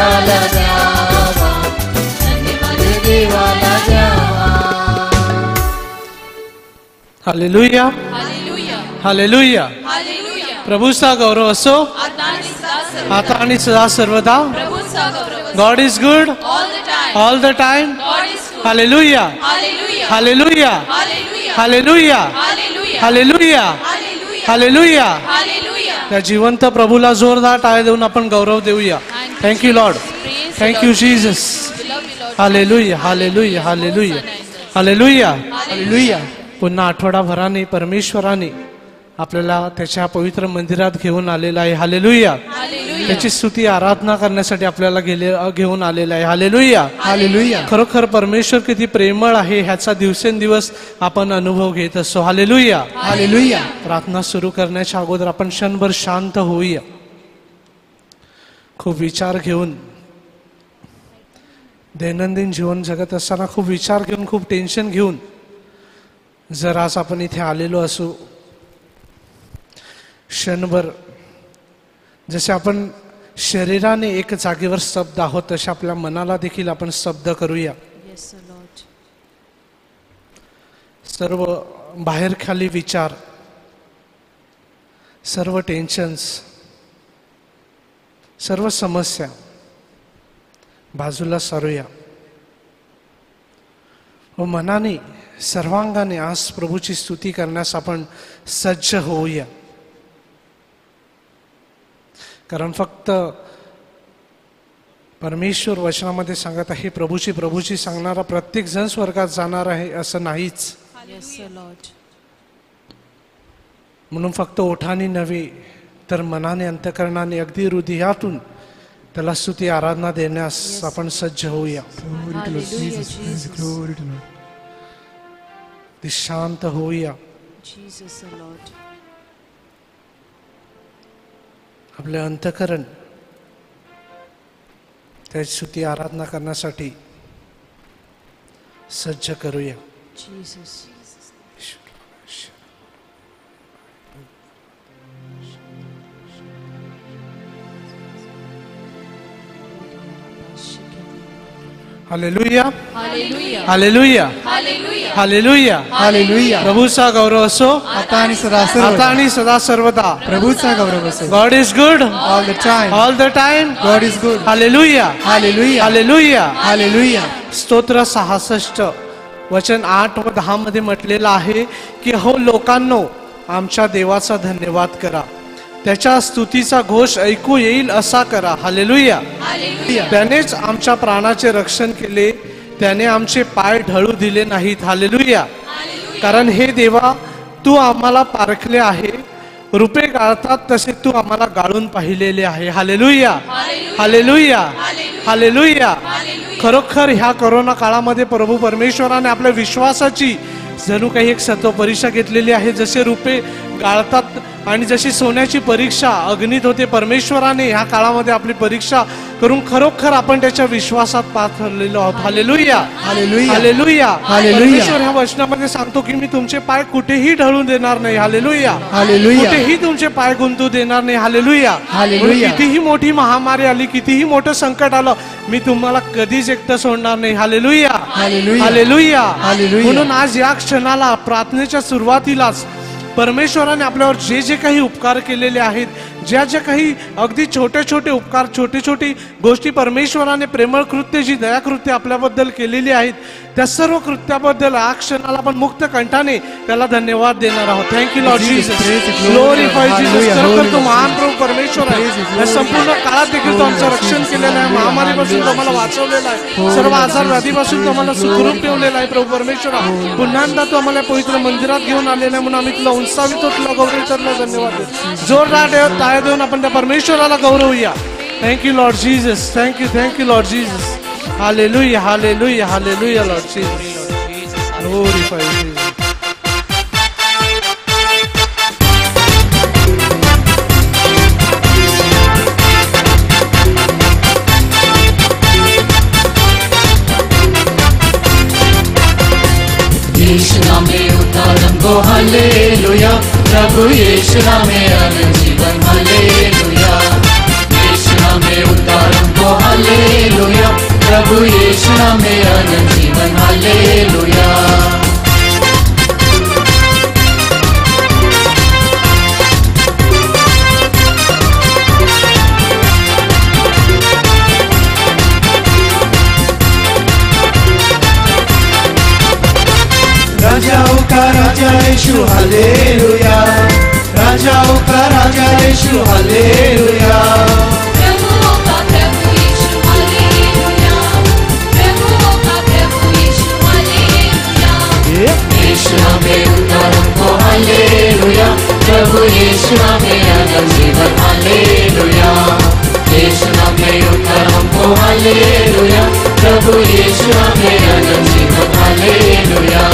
देवाला द्यावा, धन्यवाद देवाला द्यावा. हालेलुया, हालेलुया. प्रभूचा गौरव असो आता आणि सदा सर्वदा. God is good all the time. Hallelujah, हालेलुया, हालेलुया, हालेलुया, हालेलुया. त्या जिवंत प्रभूला जोरदार टाळ्या देऊन आपण गौरव देऊया. Thank you Lord, thank you Jesus. हालेलुया, हालेलुया, हालेलुया, हालेलुया, हालेलुया. पुन्हा आठवडाभराने परमेश्वराने आपल्याला त्याच्या पवित्र मंदिरात घेऊन आलेला आहे. हालेलुया. त्याची स्तुती आराधना करण्यासाठी आपल्याला घेऊन आलेला आहे. हालेलुया, हालेलुया. खरोखर परमेश्वर किती प्रेमळ आहे ह्याचा दिवसेंदिवस आपण अनुभव घेत असतो. Hallelujah, hallelujah. प्रार्थना सुरू करण्याच्या अगोदर आपण क्षणभर शांत होऊया. खूप विचार घेऊन दैनंदिन जीवन जगत असताना खूप विचार घेऊन खूप टेन्शन घेऊन जर आज आपण इथे आलेलो असू, क्षणभर जसे आपण शरीराने एक जागेवर स्तब्ध आहोत तसे आपल्या मनाला देखील आपण स्तब्ध करूया. सर्व बाहेर खाली विचार, सर्व टेन्शन्स, सर्व समस्या बाजूला सारूया व मनाने सर्वांगाने आज प्रभूची स्तुती करण्यास आपण सज्ज होऊया. कारण फक्त परमेश्वर वचनामध्ये सांगत आहे प्रभूची सांगणारा प्रत्येक जण स्वर्गात जाणार आहे असं नाहीच. म्हणून फक्त ओठाने नव्हे तर मनाने अंतकरणाने अगदी हृदयातून त्याला स्तुती आराधना देण्यास आपण सज्ज होऊया. शांत होऊया. आपले अंतकरण त्या स्तुती आराधना करण्यासाठी सज्ज करूया. हालेलुया, हालेलुया, हालेलुया, हालेलुया. प्रभूचा गौरव असो आता आणि सदा सर्वदा. प्रभूचा गौरव असो. God is good all the time. All the time. God is good. हालेलुया, हालेलुया, हालेलुया, हालेलुया. स्तोत्र 66 वचन 8 व 10 मध्ये म्हटलेलं आहे की हो लोकांनो आमच्या देवाचा धन्यवाद करा, त्याच्या स्तुतीचा घोष ऐकू येईल असा करा. हालेलुया. त्यानेच आमच्या प्राणाचे रक्षण केले, त्याने आमचे पाय ढळू दिले नाहीत. हालेलुया. कारण हे देवा तू आम्हाला पारखले आहे, रूपे गाळतात तसे तू आम्हाला गाळून पाहिलेले आहे. हालेलुया, हालेलुया, हालेलुया. खरोखर ह्या कोरोना काळामध्ये प्रभू परमेश्वराने आपल्या विश्वासाची जणू काही एक सत्व परीक्षा घेतलेली आहे. जसे रूपे गाळतात आणि जशी सोन्याची परीक्षा अग्नीत होते, परमेश्वराने ह्या काळामध्ये आपली परीक्षा करून खरोखर आपण त्याच्या विश्वासात पाथरलेलो आहोत. हालेलुया, हालेलुया, हालेलुया, हालेलुया. परमेश्वर ह्या वचनामध्ये सांगतो की मी तुमचे पाय कुठेही ढळून देणार नाही. Hallelujah, hallelujah. कुठेही तुमचे पाय गुंतू देणार नाही. Hallelujah, hallelujah. कितीही मोठी महामारी आली, कितीही मोठं संकट आलं, मी तुम्हाला कधीच एकटं सोडणार नाही. हालेलुया, हालेलुया, हालेलुया, हालेलुया. म्हणून आज या क्षणाला प्रार्थनेच्या सुरुवातीलाच परमेश्वराने आपल्यावर जे जे काही उपकार केलेले आहेत, ज्या ज्या काही अगदी छोटे छोटे उपकार, छोटी छोटी गोष्टी परमेश्वराने प्रेमळ कृत्य, जी दयाकृत्य आपल्याबद्दल केलेली आहेत, त्या सर्व कृत्याबद्दल या क्षणाला आपण मुक्त कंठाने त्याला धन्यवाद देणार आहोत. Thank you Lord Jesus. Glorify Jesus. खरोखर तो महान प्रभू परमेश्वर आहे. या संपूर्ण काळात देखील तो आमचं रक्षण केलेलं आहे. महामारीपासून तो आम्हाला वाचवलेला आहे. सर्व आजार व्याधीपासून तो आम्हाला सुखरूप ठेवलेला आहे. प्रभू परमेश्वर पुन्हा तो आम्हाला पवित्र मंदिरात घेऊन आलेला आहे. म्हणून आम्ही तुला उंचावितो, तुला गौरवितो, तुला धन्यवाद देतो. जोरदार टाळ्या देऊन आपण त्या परमेश्वराला गौरवूया. Thank you Lord Jesus. Thank you Lord Jesus. हालेलुया, हालेलुया, हालेलुया लॉर्ड जीसस. Glorify Jesus. यीशु नामे उद्धारम को हालेलुया. प्रभु यीशु नामे अनंत जीवन हालेलुया. यीशु नामे उद्धारम को हालेलुया. में अनंत जीवन हालेलुया। राजाओं का राजा यीशु हालेलुया, राजाओं का राजा यीशु हालेलुया। प्रभुओं का प्रभु यीशु हालेलुया, प्रभुओं का प्रभु यीशु हालेलुया। यीशु में उद्धार हमको हालेलुया, प्रभु यीशु में अनंत जीवन हालेलुया। यीशु में उद्धार हमको हालेलुया, प्रभु यीशु में अनंत जीवन हालेलुया।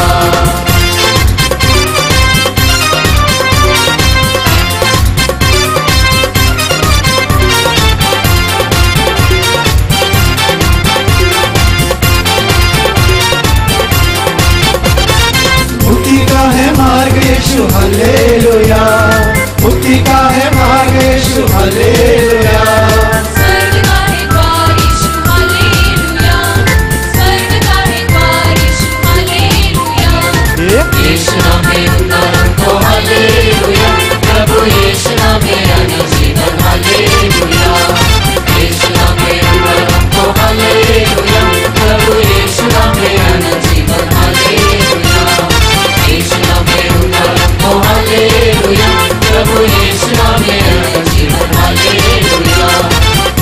मुक्ति का है मार्ग यीशु हालेलुया, मुक्ति का है मार्ग यीशु हालेलुया। स्वर्ग का है द्वार यीशु हालेलुया, स्वर्ग का है द्वार यीशु हालेलुया। यीशु में उद्धार हमको हालेलुया, प्रभु यीशु में अनंत जीवन हालेलुया। यीशु में उद्धार हमको हालेलुया, प्रभु यीशु में अनंत जीवन हालेलुया। यीशु में उद्धार हमको हालेलुया, प्रभु यीशु में अनंत जीवन हालेलुया।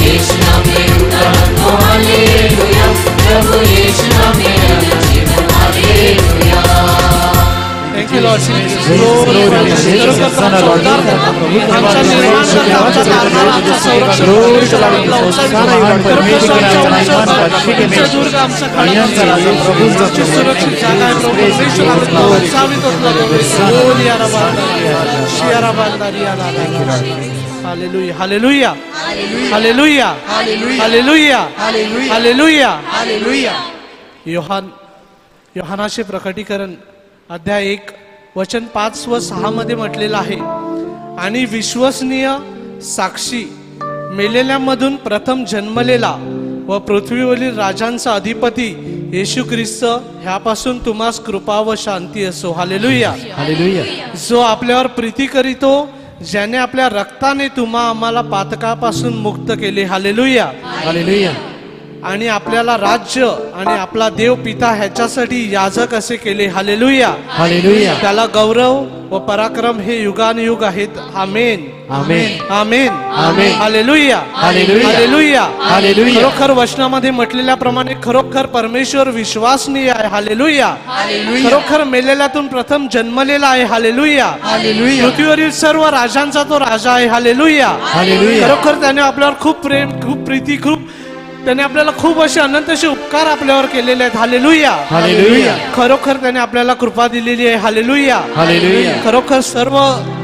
यीशु में उद्धार हमको हालेलुया, प्रभु यीशु में अनंत जीवन hallelujah. Thank you Lord Jesus. Glory to God. आमच्या निर्माणकर्ता, आमच्या तारणारा, आमच्या संरक्षक, परमेश्वर आपला आमचा दुर्ग, आमचा खडा, आमची सुरक्षित जागा आहे प्रभू. परमेश्वर आपला उत्साहित होतो प्रभू. बोल या रबा, शिया रबा, दरिया रबा. हालेलुया, हालेलुया, हालेलुया, हालेलुया, हालेलुया, हालेलुया. योहानाचे प्रकटीकरण अध्याय 1 वचन 5 व 6 मध्ये म्हटलेलं आहे, आणि विश्वसनीय साक्षी, मेलेल्यांमधून प्रथम जन्मलेला व पृथ्वीवरील राजांचा अधिपती येशू ख्रिस्त ह्यापासून तुम्हास कृपा व शांती असो. Hallelujah, hallelujah. जो आपल्यावर प्रीती करीतो, ज्याने आपल्या रक्ताने तुम्हा आम्हाला पातकापासून मुक्त केले. हालेलुया, हालेलुया. आणि आपल्याला राज्य आणि आपला देव पिता ह्याच्यासाठी याजक असे केले. हालेलुया, हालेलुया. त्याला गौरव व पराक्रम हे युगानुयुग आहेत. आमेन, आमेन, आमेन, आमेन. हालेलुया, हालेलुया. हालेलुया, हालेलुया. खरोखर वचनामध्ये म्हटलेल्याप्रमाणे खरोखर परमेश्वर विश्वासनीय आहे. हालेलुया, खरोखर मेलेल्यातून प्रथम जन्मलेला आहे. Hallelujah, hallelujah. पृथ्वीवरील सर्व राजांचा तो राजा आहे. हालेलुया, हालेलुया. खरोखर त्याने आपल्यावर खूप प्रेम, खूप प्रीती, त्याने आपल्याला खूप असे अनंत असे उपकार आपल्यावर केलेले आहेत. हालेलुया, हालेलुया. खरोखर त्याने आपल्याला कृपा दिलेली आहे. हालेलुया, हालेलुया. खरोखर सर्व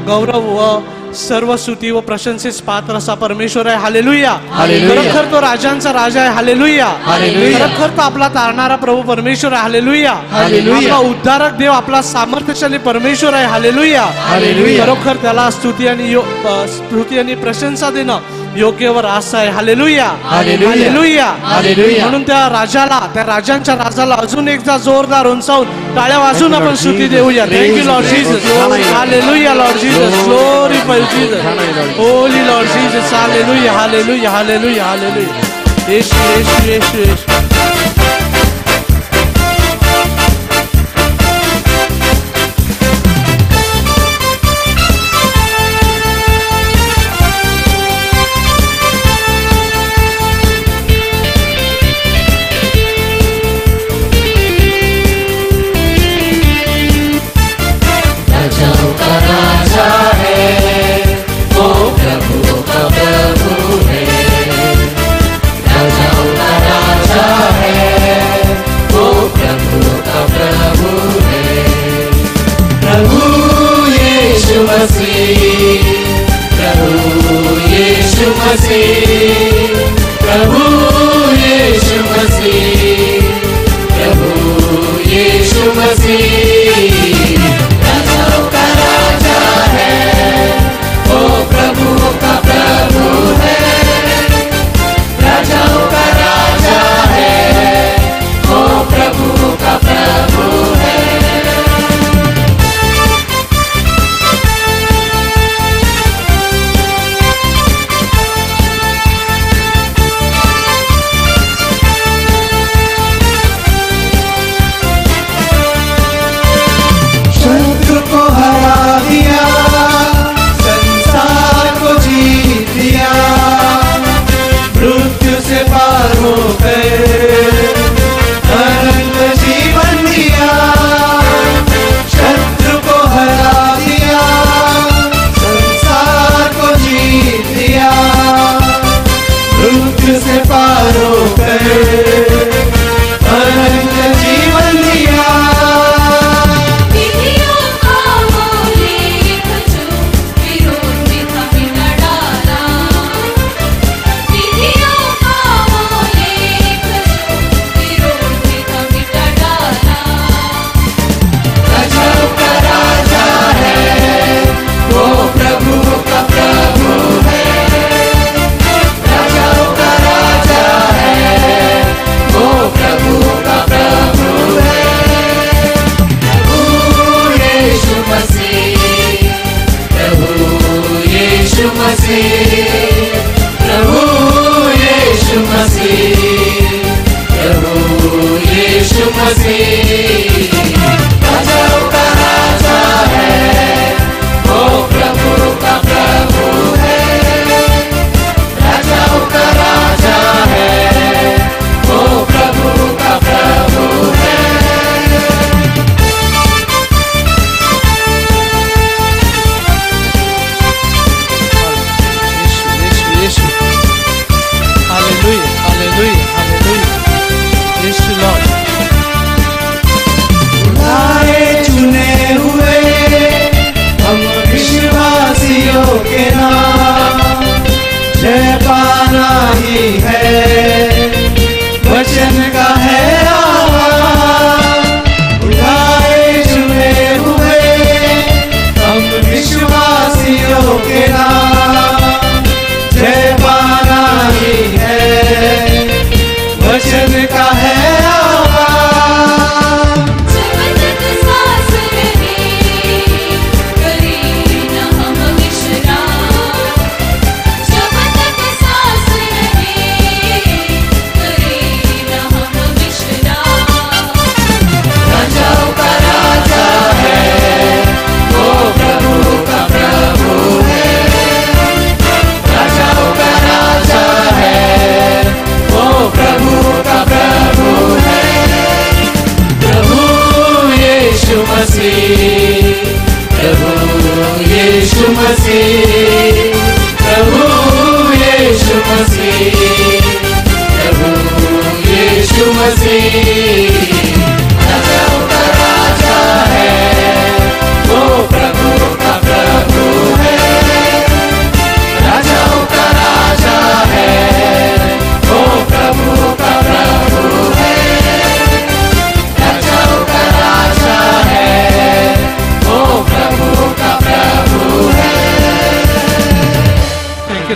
गौरव व सर्व स्तुती व प्रशंसेस पात्र असा परमेश्वर आहे. हालेलुया, हालेलुया. खरोखर तो राजांचा राजा आहे. हालेलुया, हालेलुया. खरोखर तो आपला तारणारा प्रभू परमेश्वर आहे. Hallelujah, hallelujah. आपला उद्धारक देव, आपला सामर्थ्यशाली परमेश्वर आहे. हालेलुया, हालेलुया. खरोखर त्याला स्तुती आणि प्रशंसा देणं योग्य व रास आहे. हालेलुया, हालेलुया. हालेलुया, हालेलुया. म्हणून त्या राजाला, त्या राजांच्या राजाला अजून एकदा जोरदार उंचावून टाळ्या वाजून आपण स्तुती देऊया. Thank you Lord Jesus. हालेलुया Lord Jesus. Glorify Jesus. Holy Lord Jesus. हालेलुया, हालेलुया, हालेलुया, हालेलुया. येशू, येशू, येशू, येशू. राजाओं का राजा है, वो प्रभुओं का प्रभु है। राजाओं का राजा है, वो प्रभुओं का प्रभु है। प्रभु यीशु मसीह, प्रभु यीशु मसीह, प्रभु यीशु मसीह, प्रभु यीशु मसीह। राजाओं का राजा है, वो प्रभुओं का प्रभु है। राजाओं का राजा है,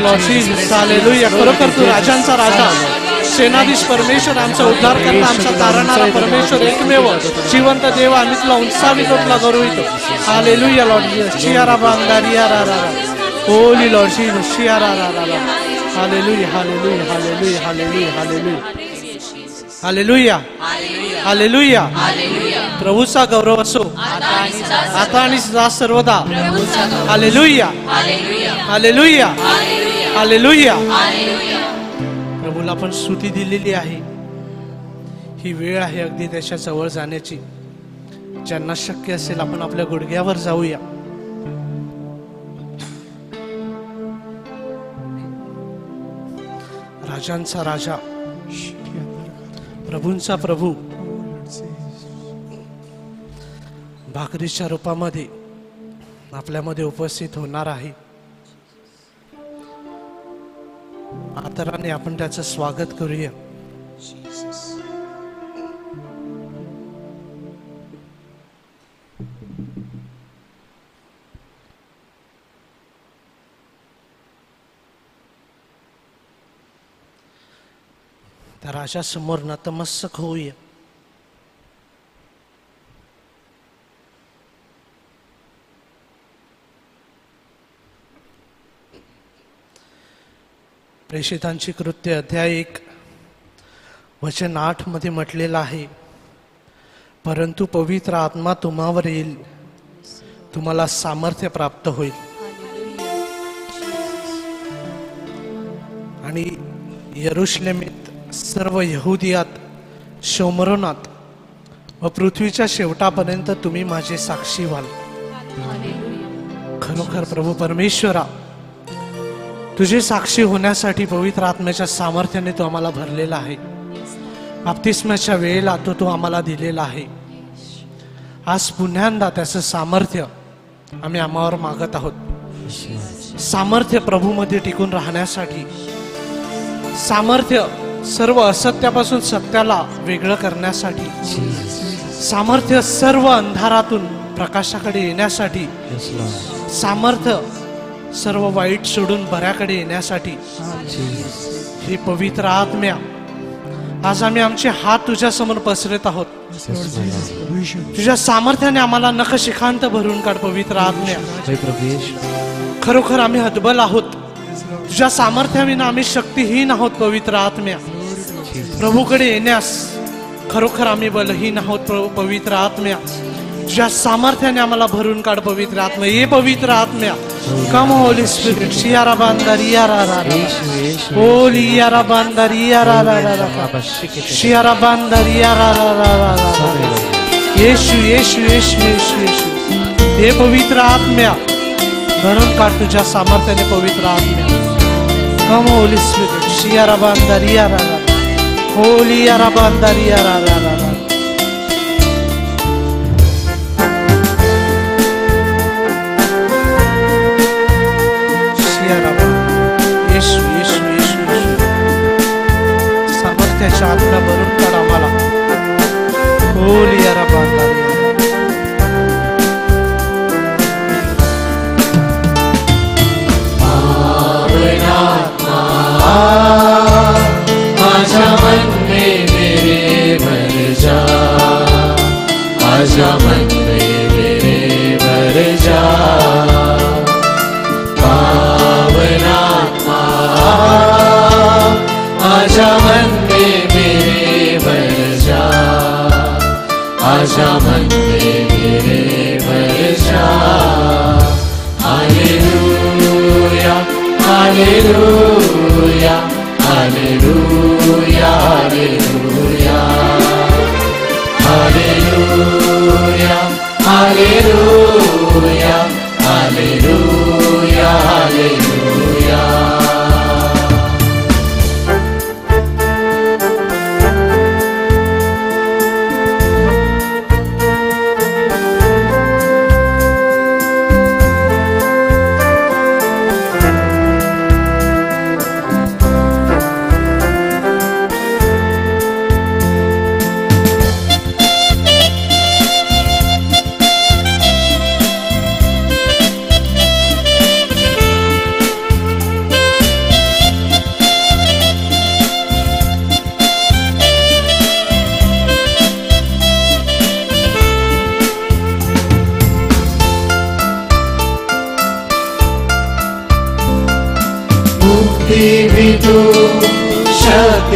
लॉर्ड जीसस. हालेलुया. खरोखर तू राजांचा राजा, सेनाधीश परमेश्वर, आमचा उद्धार करता, आमचा तारणारा परमेश्वर, एकमेव जिवंत देव, आम्ही तुला उंचावितो, तुला गौरवितो. हालेलुया लॉर्ड जीसस. शियारा बांदारिया रा रा रा. Holy Lord Jesus. शियारा रा रा रा. हालेलुया हालेलुया हालेलुया हालेलुया हालेलुया हालेलुया हालेलुया. प्रभूचा गौरव असो आता आणि सदा सर्वदा. हालेलुया हालेलुया हालेलुया. प्रभूला आपण स्तुती दिलेली आहे. ही वेळ आहे अगदी त्याच्या जवळ जाण्याची. ज्यांना शक्य असेल आपण आपल्या गुडघ्यावर जाऊया. राजांचा राजा, प्रभूंचा प्रभू भाकरीच्या रूपामध्ये आपल्यामध्ये उपस्थित होणार आहे. आदराने आपण त्याचं स्वागत करूया. त्या राजासमोर नतमस्तक होऊया. प्रेषितांची कृत्य अध्याय 1 वचन 8 मध्ये म्हटलेलं आहे, परंतु पवित्र आत्मा तुम्हावर येईल, तुम्हाला सामर्थ्य प्राप्त होईल. आणि यरुशलेमीत, सर्व यहुदियात, शोमरोनात व पृथ्वीच्या शेवटापर्यंत तुम्ही माझे साक्षी व्हाल. खरोखर प्रभू परमेश्वरा, तुझे साक्षी होण्यासाठी पवित्र आत्म्याच्या सामर्थ्याने तो आम्हाला भरलेला आहे. बाप्तिस्माच्या वेळेला तो आम्हाला दिलेला आहे. आज पुन्हा त्याचं सामर्थ्य आम्ही आम्हावर मागत आहोत. सामर्थ्य प्रभूमध्ये टिकून राहण्यासाठी, सामर्थ्य सर्व असत्यापासून सत्याला वेगळं करण्यासाठी, सामर्थ्य सर्व अंधारातून प्रकाशाकडे येण्यासाठी, सामर्थ्य सर्व वाईट सोडून बऱ्याकडे येण्यासाठी. हे पवित्र आत्म्या, आज आम्ही आमचे हात तुझ्या समोर पसरत आहोत. तुझ्या सामर्थ्याने आम्हाला नखशिखांत भरून काढ पवित्र आत्म्या. खरोखर आम्ही हतबल आहोत. तुझ्या सामर्थ्याविना आम्ही शक्तिहीन आहोत पवित्र आत्म्या. प्रभूकडे येण्यास खरोखर आम्ही बलहीन आहोत पवित्र आत्म्या. तुझ्या सामर्थ्याने आम्हाला भरून काढ पवित्र आत्मा. ये पवित्र आत्म्या, कम होली स्पिरिट. शियारा बांदारिया रा रा रा. होली यारा बांदारिया रा रा रा रा. शियारा बांदारिया रा रा रा रा रा. येशू येशू येशू येशू येशू. हे पवित्र आत्म्या, भरून काढ तुझ्या सामर्थ्याने पवित्र आत्म्या. कम होली स्पिरिट. शियारा बांदारिया रा रा. होली यारा बांदारिया रा रा रा रा. येशू येशू येशू येशू. सामर्थ्याच्या आत्म्या भरून काढ आम्हाला. होली यारा बांदारिया. आजा मन में मेरे भर जा, आजा मन में मेरे भर जा. पावनात्मा आजा मन में मेरे भर जा, आजा मन में मेरे भर जा. हालेलुया हालेलुया हालेलुया हालेलुया हालेलुया हालेलुया हालेलुया.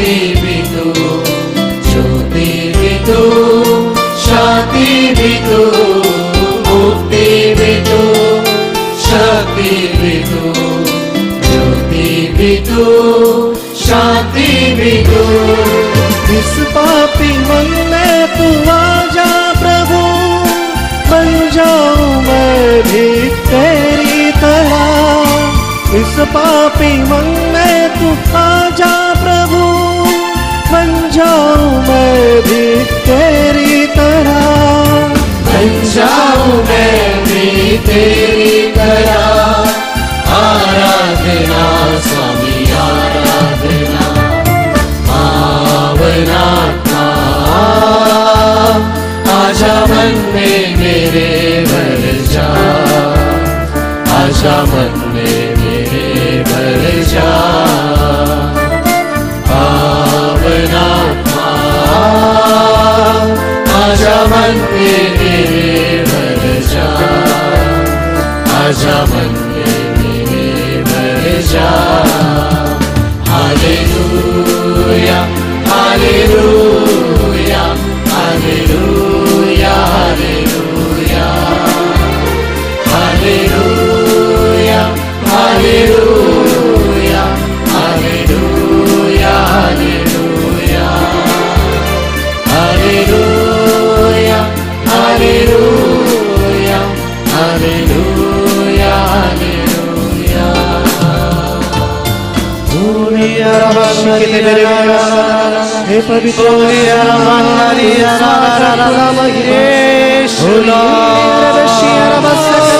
शांति भी तू, ज्योति भी तू, शांति भी तू, मुक्ति भी तू, शक्ति भी तू, ज्योति भी तू, शांति भी तू। इस पापी मन में तू आजा प्रभु, बन जाऊं मैं भी तेरी तरह। इस पापी मन में तू आजा प्रभु, बन जाऊं मैं भी तेरी तरह। बन जाऊं मैं भी तेरी तरह। आराधना स्वामी आराधना, पावनात्मा आजा मन में मेरे भर जा, आजा मन में मेरे भर जा। पावनात्मा आजा मन में मेरे भर जा, आजा मन में मेरे भर जा। हालेलुया हालेलुया हालेलुया हालेलुया हालेलुया हालेलुया हालेलुया हालेलुया हालेलुया हालेलुया हालेलुया हालेलुया। हे पवित्र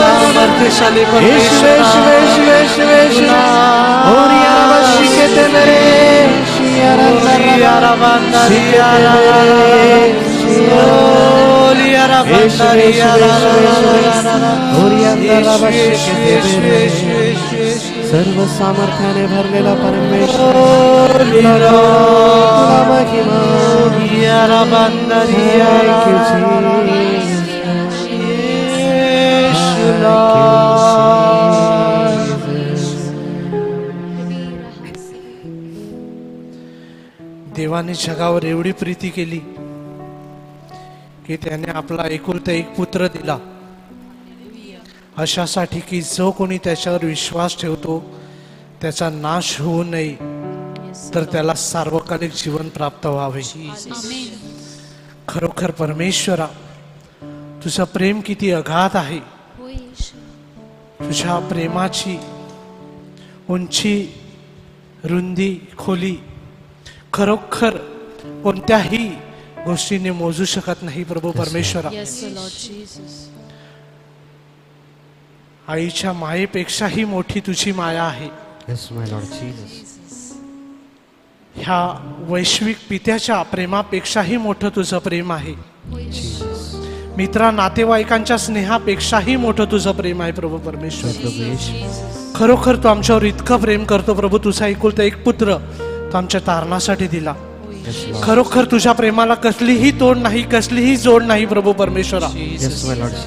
सामर्थ्यशाली परमेश्वर, सर्व सामर्थ्याने भरलेला परमेश्वर, तुला महिमा। देवाने जगावर एवढी प्रीती केली की त्याने आपला एकुलता एक पुत्र दिला, अशासाठी की जो कोणी त्याच्यावर विश्वास ठेवतो त्याचा नाश होऊ नये, तर त्याला सार्वकालिक जीवन प्राप्त व्हावे। खरोखर परमेश्वरा, तुझं प्रेम किती अगाध आहे। तुझ्या प्रेमाची उंची, रुंदी, खोली खरोखर कोणत्याही गोष्टीने मोजू शकत नाही प्रभू परमेश्वरा। आईच्या मायेपेक्षाही मोठी तुझी माया आहे। ह्या वैश्विक पित्याच्या प्रेमापेक्षाही मोठं तुझं प्रेम आहे। मित्रा नातेवाईकांच्या स्नेहापेक्षाही मोठं तुझं प्रेम आहे प्रभू परमेश्वर। खरोखर तू आमच्यावर इतकं प्रेम करतो प्रभू, तुझा एकुलता एक पुत्र तो आमच्या तारणासाठी दिला। खरोखर तुझ्या प्रेमाला कसलीही तोड नाही, कसलीही जोड नाही प्रभू परमेश्वरा।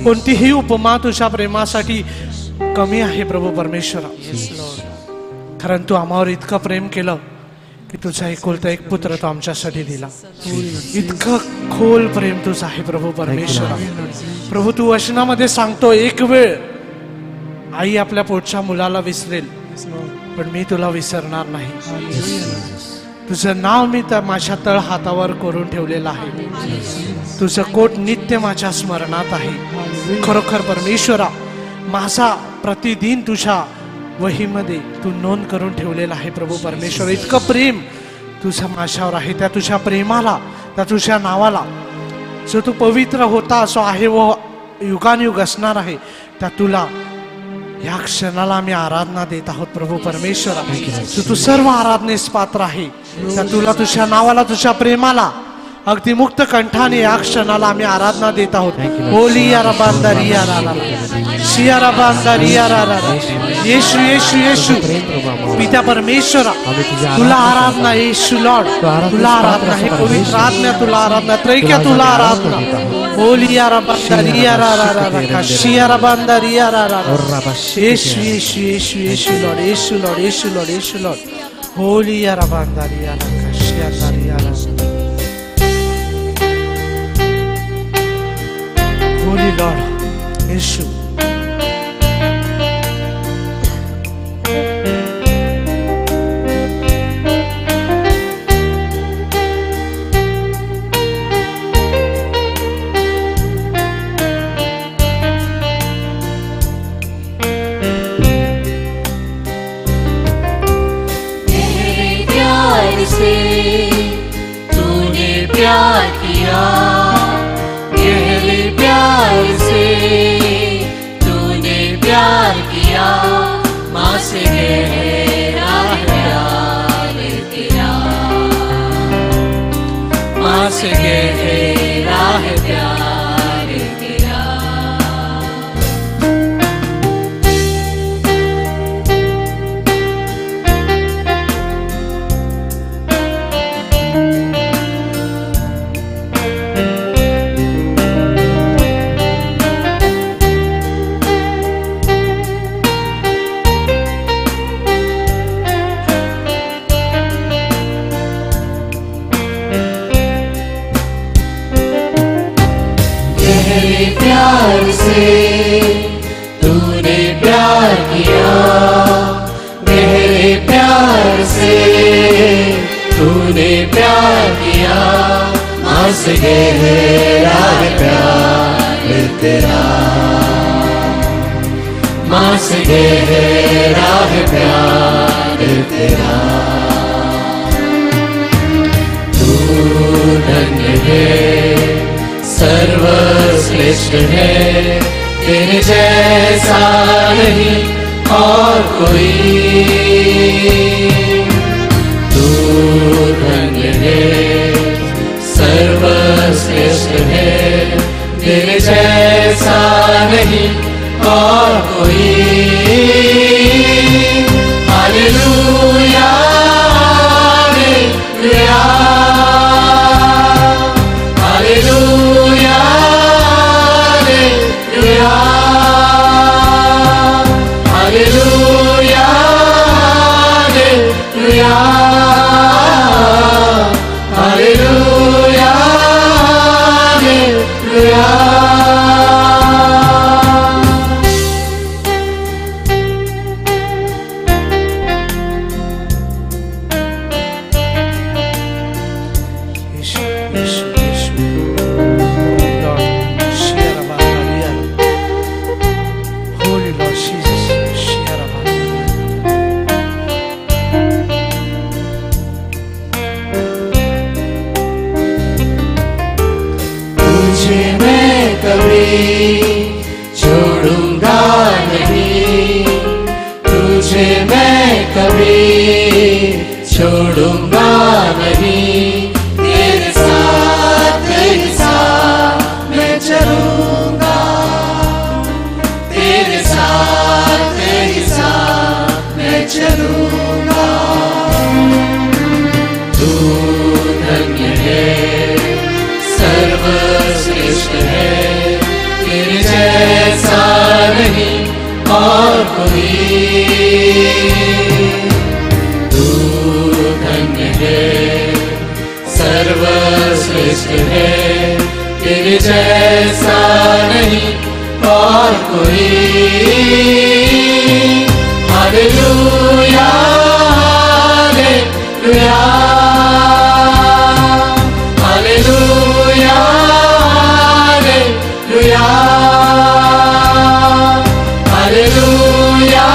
कोणतीही उपमा तुझ्या प्रेमासाठी कमी आहे प्रभू परमेश्वरा। कारण तू आम्हावर इतकं प्रेम केलं की तुझा एकुलता एक पुत्र तो आमच्यासाठी दिला। इतकं खोल प्रेम तुझं आहे प्रभू परमेश्वरा। प्रभू तू वचनामध्ये सांगतो, एक वेळ आई आपल्या पोटच्या मुलाला विसरेल, पण मी तुला विसरणार नाही। तुझं नाव मी माझ्या तळ हातावर करून ठेवलेलं आहे। तुझं कोट नित्य माझ्या स्मरणात आहे। खरोखर परमेश्वरा, माझा प्रतिदिन तुझ्या वहीमध्ये तू नोंद करून ठेवलेला आहे प्रभू परमेश्वर। इतकं प्रेम तुझं माझ्यावर आहे। त्या तुझ्या प्रेमाला, त्या तुझ्या नावाला, जो तू पवित्र होता, जो आहे व युगानुयुग असणार आहे, त्या तुला या क्षणाला आम्ही आराधना देत आहोत प्रभू परमेश्वर। तू सर्व आराधनेस पात्र आहे। त्या तुला, तुझ्या नावाला, तुझ्या प्रेमाला अगदी मुक्त कंठाने या क्षणाला आम्ही आराधना देत आहोत। होलिया रबांदारिया रारा शिया रबांदारिया रारा। येशू येशू येशू पिता परमेश्वरा, तुला आराधना। येशू लॉर्ड, तुला आराधना। हे पवित्र आत्मा तुला आराधना, त्रैक्य तुला आराधना। होलिया रबांदारिया रारा शिया रबांदारिया रारा। येशू येशू येशू येशू लॉर्ड, येशू लॉर्ड, येशू लॉर्ड, येशू लॉर्ड। होलिया रबांदारिया रारा। Holy Lord, यीशु तूने प्यार किया, गहरे प्यार से तूने प्यार किया, माँ से गहरा है प्यार तेरा, माँ से गहरा है प्यार तेरा। गहरे प्यार से तूने प्यार किया, गहरे प्यार से तूने प्यार किया, माँ से गहरा है प्यार तेरा, माँ से गहरा है प्यार तेरा। तू धन्य है, सर्वश्रेष्ठ है, तेरे जैसा नहीं और कोई। तू धन्य है, सर्वश्रेष्ठ है, तेरे जैसा नहीं और कोई। हालेलुया, हालेलुया, हालेलुया, हालेलुया, हालेलुया, हालेलुया, हालेलुया, हालेलुया। छोड़ूंगा नहीं, तुझे मैं कभी छोड़ूंगा नहीं, तेरे साथ मैं चलूंगा, तेरे साथ मैं चलूंगा। तू धन्य है, सर्वश्रेष्ठ है, तेरे जैसा नहीं और कोई। तू धन्य है, सर्वश्रेष्ठ है, तेरे जैसा नहीं और कोई। हालेलुया, हालेलुया, हालेलुया, हालेलुया, हालेलुया,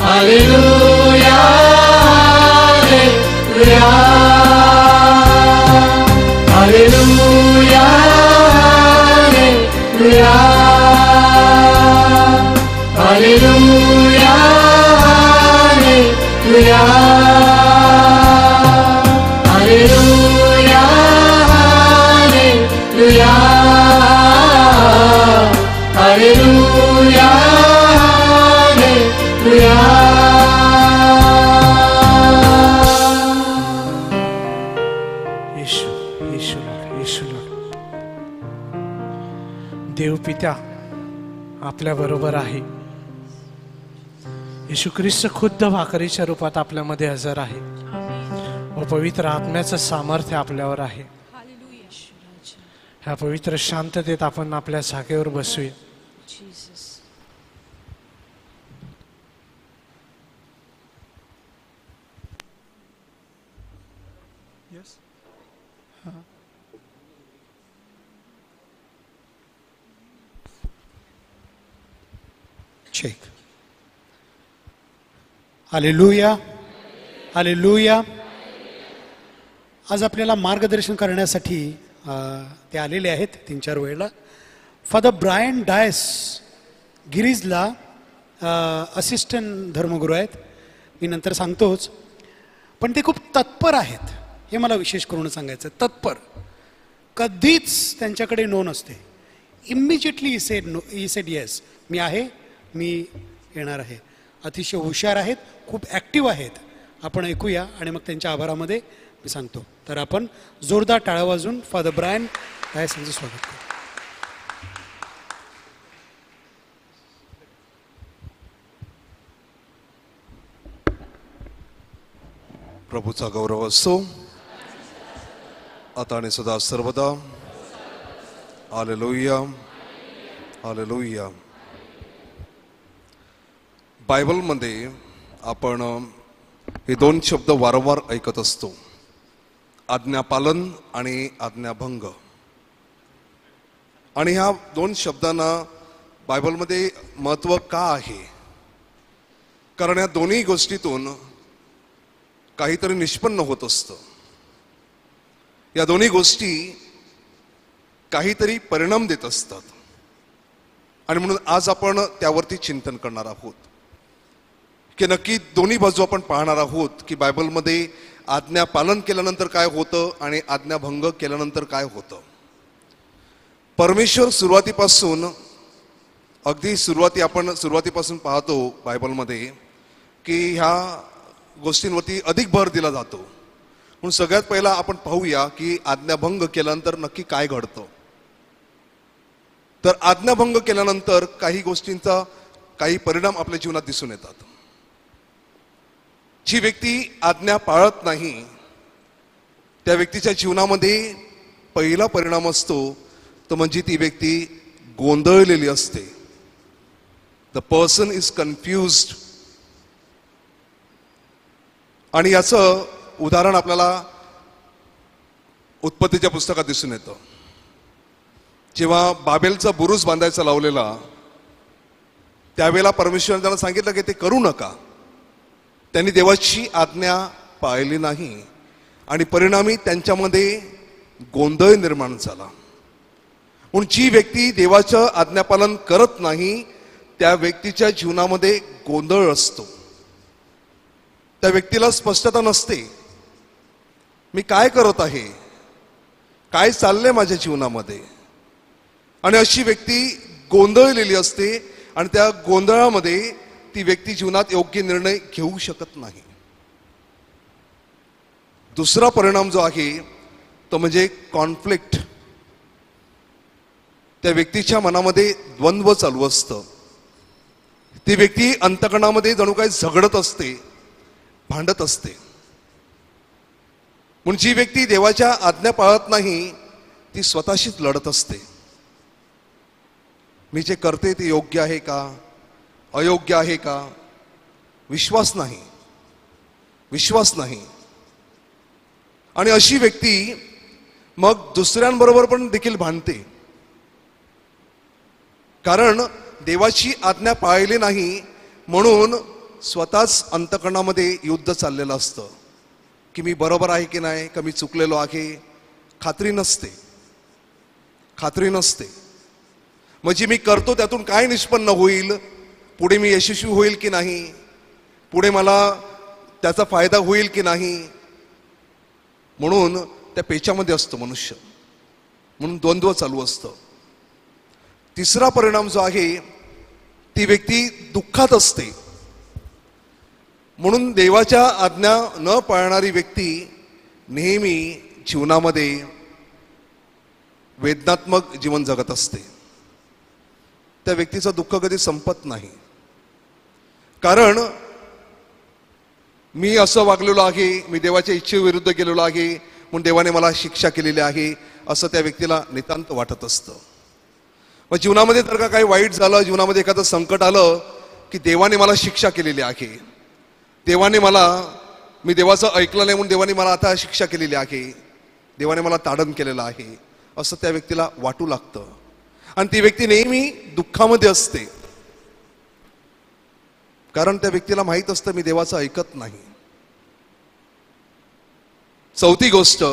हालेलुया, हालेलुया, हालेलुया, हालेलुया, हालेलुया, हालेलुया, हालेलुया, हालेलुया, हालेलुया, हालेलुया, हालेलुया। यीशु, यीशु लॉर्ड, यीशु लॉर्ड। देव पिता आपल्या बरोबर आहे। येशू ख्रिस्त खुद्द भाकरीच्या रूपात आपल्यामध्ये हजर आहे व पवित्र आत्म्याचं सामर्थ्य आपल्यावर आहे. Hallelujah, यीशु राजा. ह्या पवित्र शांततेत आपण आपल्या जागेवर बसूया. Jesus. चेक. Hallelujah, hallelujah. आज आपल्याला मार्गदर्शन करण्यासाठी ते आलेले आहेत 3-4 वेळेला. फादर ब्रायन डायस गिरीजला असिस्टंट धर्मगुरू आहेत, मी नंतर सांगतोच. पण ते खूप तत्पर आहेत, हे मला विशेष करून सांगायचं. तत्पर, कधीच त्यांच्याकडे नो नसते. इमिजिएटली ही सेड येस, मी आहे, मी येणार आहे. अतिशय हुशार आहेत, खूप ॲक्टिव्ह आहेत. आपण ऐकूया आणि मग त्यांच्या आभारामध्ये मी सांगतो. तर आपण जोरदार टाळ्या वाजून फादर ब्रायन डायस यांचं स्वागत करू. प्रभूचा गौरव असो आता आणि सदा सर्वदा. Hallelujah, hallelujah. बायबलमध्ये आपण हे 2 शब्द वारंवार ऐकत असतो, आज्ञापालन आणि आज्ञाभंग. आणि ह्या 2 शब्दांना बायबलमध्ये महत्त्व का आहे? कारण या दोन्ही गोष्टीतून काहीतरी निष्पन्न होत असतं. या दोन्ही गोष्टी काहीतरी परिणाम देत असतात. आणि म्हणून आज आपण त्यावरती चिंतन करणार आहोत की नक्की दोन्ही बाजू आपण पाहणार आहोत की बायबलमध्ये आज्ञा पालन केल्यानंतर काय होतं आणि आज्ञाभंग केल्यानंतर काय होतं. परमेश्वर सुरुवातीपासून, अगदी आपण सुरुवातीपासून पाहतो बायबलमध्ये की ह्या गोष्टींवरती अधिक भर दिला जातो. म्हणून सगळ्यात पहिला आपण पाहूया की आज्ञाभंग केल्यानंतर नक्की काय घडतं. तर आज्ञाभंग केल्यानंतर काही गोष्टींचा काही परिणाम आपल्या जीवनात दिसून येतात. जी व्यक्ती आज्ञा पाळत नाही त्या व्यक्तीच्या जीवनामध्ये पहिला परिणाम असतो तो म्हणजे ती व्यक्ती गोंधळलेली असते. The person is confused. आणि याचं उदाहरण आपल्याला उत्पत्तीच्या पुस्तकात दिसून येतं. जेव्हा बाबेलचा बुरुज बांधायचा लावलेला त्यावेळेला परमेश्वराने त्यांना सांगितलं की ते करू नका. त्यांनी देवाची आज्ञा पाळली नाही आणि परिणामी त्यांच्यामध्ये गोंधळ निर्माण झाला. म्हणून जी व्यक्ती देवाचं आज्ञापालन करत नाही त्या व्यक्तीच्या जीवनामध्ये गोंधळ असतो. त्या व्यक्तीला स्पष्टता नसते, मी काय करत आहे, काय चाललंय माझ्या जीवनामध्ये. आणि अशी व्यक्ती गोंधळलेली असते आणि त्या गोंधळामध्ये ती व्यक्ती जीवनात योग्य निर्णय घेऊ शकत नाही. दुसरा परिणाम जो आहे तो म्हणजे कॉन्फ्लिक्ट. त्या व्यक्तीच्या मनामध्ये द्वंद्व चालू असतं. ती व्यक्ती अंतःकरणामध्ये जणू काही झगडत असते, भांडत असते. म्हणून जी व्यक्ती देवाच्या आज्ञा पाळत नाही ती स्वतःशीच लढत असते. मी जे करते ते योग्य आहे का, अयोग्य आहे का, विश्वास नाही, विश्वास नाही. आणि अशी व्यक्ती मग दुसऱ्यांबरोबर पण देखील भांडते. कारण देवाची आज्ञा पाळली नाही म्हणून स्वतःच अंतःकरणामध्ये युद्ध चाललेलं असतं की मी बरोबर आहे की नाही, का मी चुकलेलो आहे. खात्री नसते, खात्री नसते. म्हणजे मी करतो त्यातून काय निष्पन्न होईल, पुढे मी यशस्वी होईल की नाही, पुढे मला त्याचा फायदा होईल की नाही. म्हणून त्या पेचामध्ये असतो मनुष्य. म्हणून द्वंद्व चालू असतं. तिसरा परिणाम जो आहे ती व्यक्ती दुःखात असते. म्हणून देवाच्या आज्ञा न पाळणारी व्यक्ती नेहमी जीवनामध्ये वेदनात्मक जीवन जगत असते. त्या व्यक्तीचं दुःख कधी संपत नाही. कारण मी असं वागलेलो आहे, मी देवाच्या इच्छेविरुद्ध गेलेलो आहे म्हणून देवाने मला शिक्षा केलेली आहे असं त्या व्यक्तीला नितांत वाटत असतं. मग जीवनामध्ये जर का काही वाईट झालं, जीवनामध्ये एखादं संकट आलं की देवाने मला शिक्षा केलेली आहे, देवाने मला, मी देवाचं ऐकलं नाही म्हणून देवाने मला आता शिक्षा केलेली आहे, देवाने मला ताडण केलेलं आहे असं त्या व्यक्तीला वाटू लागतं. आणि ती व्यक्ती नेहमी दुःखामध्ये असते, कारण त्या व्यक्तीला माहीत असतं मी देवाचं ऐकत नाही. चौथी गोष्ट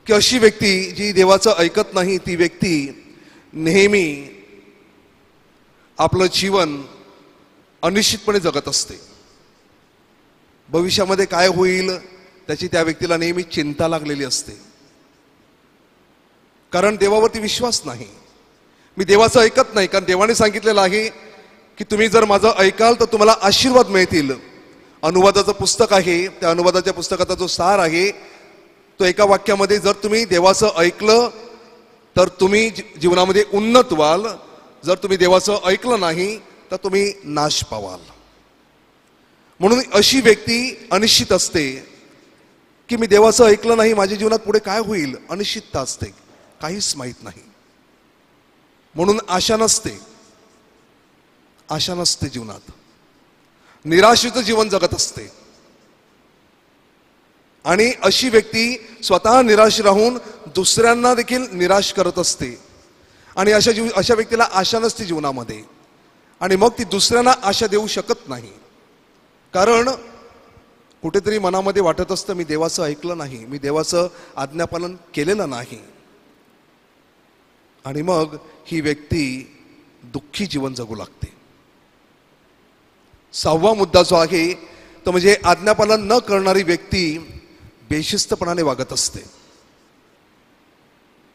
की अशी व्यक्ती जी देवाचं ऐकत नाही ती व्यक्ती नेहमी आपलं जीवन अनिश्चितपणे जगत असते. भविष्यामध्ये काय होईल त्याची त्या व्यक्तीला नेहमी चिंता लागलेली असते, कारण देवावरती विश्वास नाही. मी देवाचं ऐकत नाही, कारण देवाने सांगितलेलं आहे की तुम्ही जर माझं ऐकाल तर तुम्हाला आशीर्वाद मिळतील. अनुवादाचं पुस्तक आहे, त्या अनुवादाच्या पुस्तकाचा जो सार आहे तो एका वाक्यामध्ये, जर तुम्ही देवाचं ऐकलं तर तुम्ही जीवनामध्ये उन्नत व्हाल, जर तुम्ही देवाचं ऐकलं नाही तर तुम्ही नाश पावाल. म्हणून अशी व्यक्ती अनिश्चित असते की मी देवाचं ऐकलं नाही, माझ्या जीवनात पुढे काय होईल, अनिश्चितता असते, काहीच माहीत नाही. म्हणून आशा नसते, आशा नसते जीवनात, निराशेचं जीवन जगत असते. आणि अशी व्यक्ती स्वतः निराश राहून दुसऱ्यांना देखील निराश करत असते. आणि अशा व्यक्तीला आशा नसते जीवनामध्ये, आणि मग ती दुसऱ्यांना आशा देऊ शकत नाही, कारण कुठेतरी मनामध्ये वाटत असतं मी देवाचं ऐकलं नाही, मी देवाचं आज्ञापालन केलेलं नाही. आणि मग ही व्यक्ती दुःखी जीवन जगू लागते. सहावा मुद्दा जो आहे तो म्हणजे आज्ञापालन न करणारी व्यक्ती बेशिस्तपणाने वागत असते.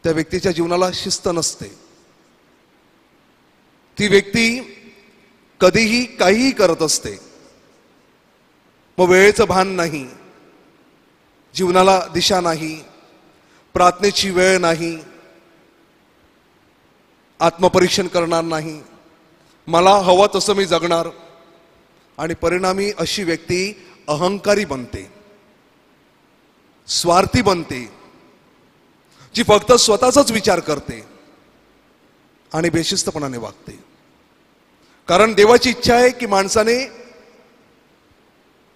त्या व्यक्तीच्या जीवनाला शिस्त नसते. ती व्यक्ती कधीही काहीही करत असते, मग वेळेचं भान नाही, जीवनाला दिशा नाही, प्रार्थनेची वेळ नाही, आत्मपरीक्षण करणार नाही, मला हवं तसं मी जगणार. आणि परिणामी अशी व्यक्ती अहंकारी बनते, स्वार्थी बनते, जी फक्त स्वतःचाच विचार करते आणि बेशिस्तपणाने वागते. कारण देवाची इच्छा आहे की माणसाने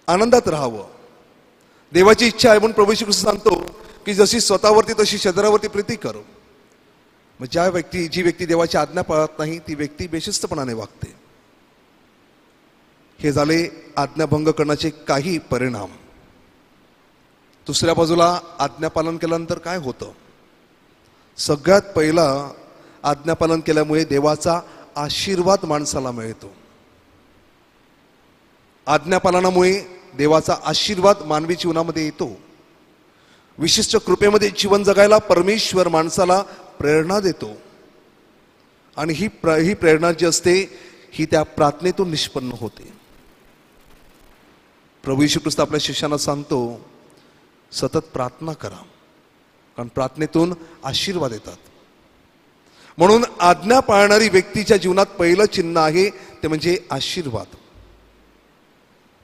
आनंदात राहावं. देवाची इच्छा आहे म्हणून प्रभू येशू ख्रिस्त सांगतो की जशी स्वतःवरती तशी शरीरावरती प्रीती कर. मग जी व्यक्ती देवाची आज्ञा पाळत नाही ती व्यक्ती बेशिस्तपणाने वागते. हे झाले आज्ञाभंग करण्याचे काही परिणाम. दुसऱ्या बाजूला आज्ञापालन केल्यानंतर काय होतं? सगळ्यात पहिला, आज्ञापालन केल्यामुळे देवाचा आशीर्वाद माणसाला मिळतो. आज्ञापालनामुळे देवाचा आशीर्वाद मानवी जीवनामध्ये येतो. विशिष्ट कृपेमध्ये जीवन जगायला परमेश्वर माणसाला प्रेरणा देतो. आणि ही प्रेरणा जी असते ही त्या प्रार्थनेतून निष्पन्न होते. प्रभू येशू ख्रिस्त आपल्या शिष्यांना सांगतो सतत प्रार्थना करा, कारण प्रार्थनेतून आशीर्वाद येतात. म्हणून आज्ञा पाळणारी व्यक्तीच्या जीवनात पहिलं चिन्ह आहे ते म्हणजे आशीर्वाद.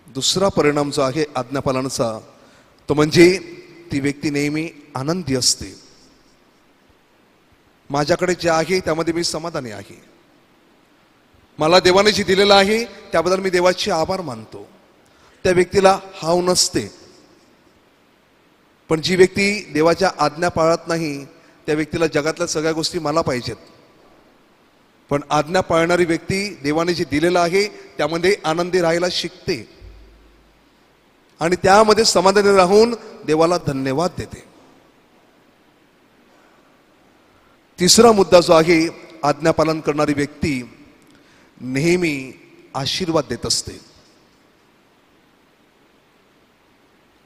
दुसरा परिणाम जो आहे आज्ञापालनाचा तो म्हणजे ती व्यक्ती नेहमी आनंदी असते. माझ्याकडे जे आहे त्यामध्ये मी समाधानी आहे. मला देवाने जे दिलेलं आहे त्याबद्दल मी देवाचे आभार मानतो. त्या व्यक्तीला हाव नसते. पण जी व्यक्ती देवाच्या आज्ञा पाळत नाही त्या व्यक्तीला जगातल्या सगळ्या गोष्टी मला पाहिजेत. पण आज्ञा पाळणारी व्यक्ती देवाने जे दिलेलं आहे त्यामध्ये आनंदी राहायला शिकते आणि त्यामध्ये समाधानी राहून देवाला धन्यवाद देते. तिसरा मुद्दा जो आहे, आज्ञापालन करणारी व्यक्ती नेहमी आशीर्वाद देत असते.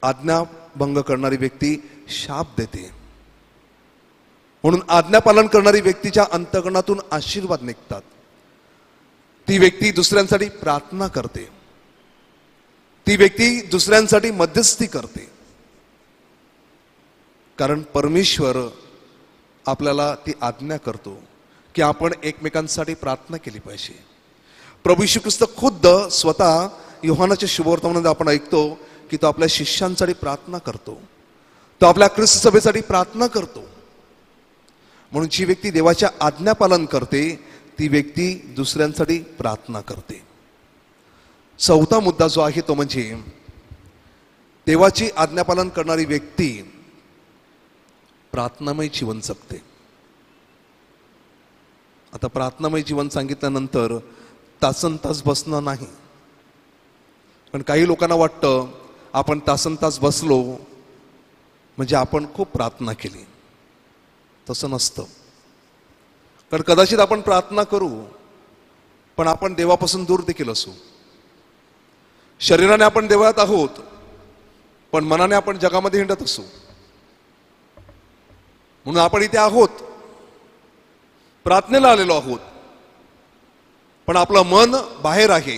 आज्ञाभंग करणारी व्यक्ती शाप देते. म्हणून आज्ञापालन करणारी व्यक्तीच्या अंतःकरणातून आशीर्वाद निघतात. ती व्यक्ती दुसऱ्यांसाठी प्रार्थना करते. ती व्यक्ती दुसऱ्यांसाठी मध्यस्थी करते. कारण परमेश्वर आपल्याला ती आज्ञा करतो की आपण एकमेकांसाठी प्रार्थना केली पाहिजे. प्रभू येशू ख्रिस्त खुद्द स्वतः योहानाच्या शुभवर्तमानामध्ये आपण ऐकतो की तो आपल्या शिष्यांसाठी प्रार्थना करतो, तो आपल्या ख्रिस्त सभेसाठी प्रार्थना करतो. म्हणून जी व्यक्ती देवाच्या आज्ञापालन करते ती व्यक्ती दुसऱ्यांसाठी प्रार्थना करते. चौथा मुद्दा जो आहे तो म्हणजे देवाची आज्ञापालन करणारी व्यक्ती प्रार्थनामय जीवन जगते. आता प्रार्थनामय जीवन सांगितल्यानंतर तासन तास बसणं नाही, पण काही लोकांना वाटतं आपण तासन तास बसलो म्हणजे आपण खूप प्रार्थना केली. तसं नसतं. कारण कदाचित आपण प्रार्थना करू पण आपण देवापासून दूर देखील असू. शरीराने आपण देवळात आहोत पण मनाने आपण जगामध्ये हिंडत असू. म्हणून आपण इथे आहोत, प्रार्थनेला आलेलो आहोत, पण आपलं मन बाहेर आहे.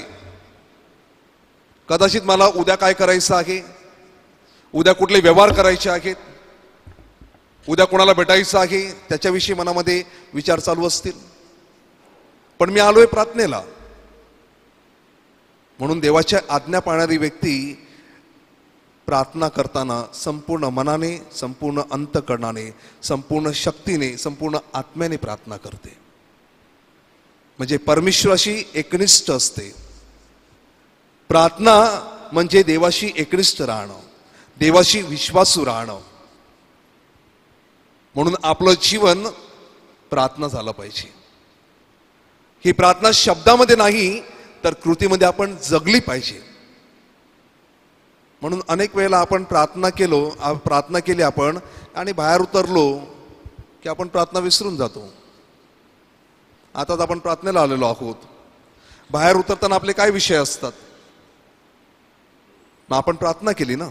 कदाचित मला उद्या काय करायचं आहे, उद्या कुठले व्यवहार करायचे आहेत, उद्या कोणाला भेटायचं आहे त्याच्याविषयी मनामध्ये विचार चालू असतील, पण मी आलोय प्रार्थनेला. म्हणून देवाच्या आज्ञा पाळणारी व्यक्ती प्रार्थना करताना संपूर्ण मनाने, संपूर्ण अंतःकरणाने, संपूर्ण शक्तीने, संपूर्ण आत्म्याने प्रार्थना करते. म्हणजे परमेश्वराशी एकनिष्ठ असते. प्रार्थना म्हणजे देवाशी एकनिष्ठ राहणं, देवाशी विश्वासू राहणं. म्हणून आपलं जीवन प्रार्थना झालं पाहिजे. ही प्रार्थना शब्दामध्ये नाही तर कृतीमध्ये आपण जगली पाहिजे. म्हणून अनेक वेळेला आपण प्रार्थना केली आपण आणि बाहेर उतरलो की आपण प्रार्थना विसरून जातो. आताच आपण प्रार्थनेला आलेलो आहोत, बाहेर उतरताना आपले काय विषय असतात, मग आपण प्रार्थना केली ना,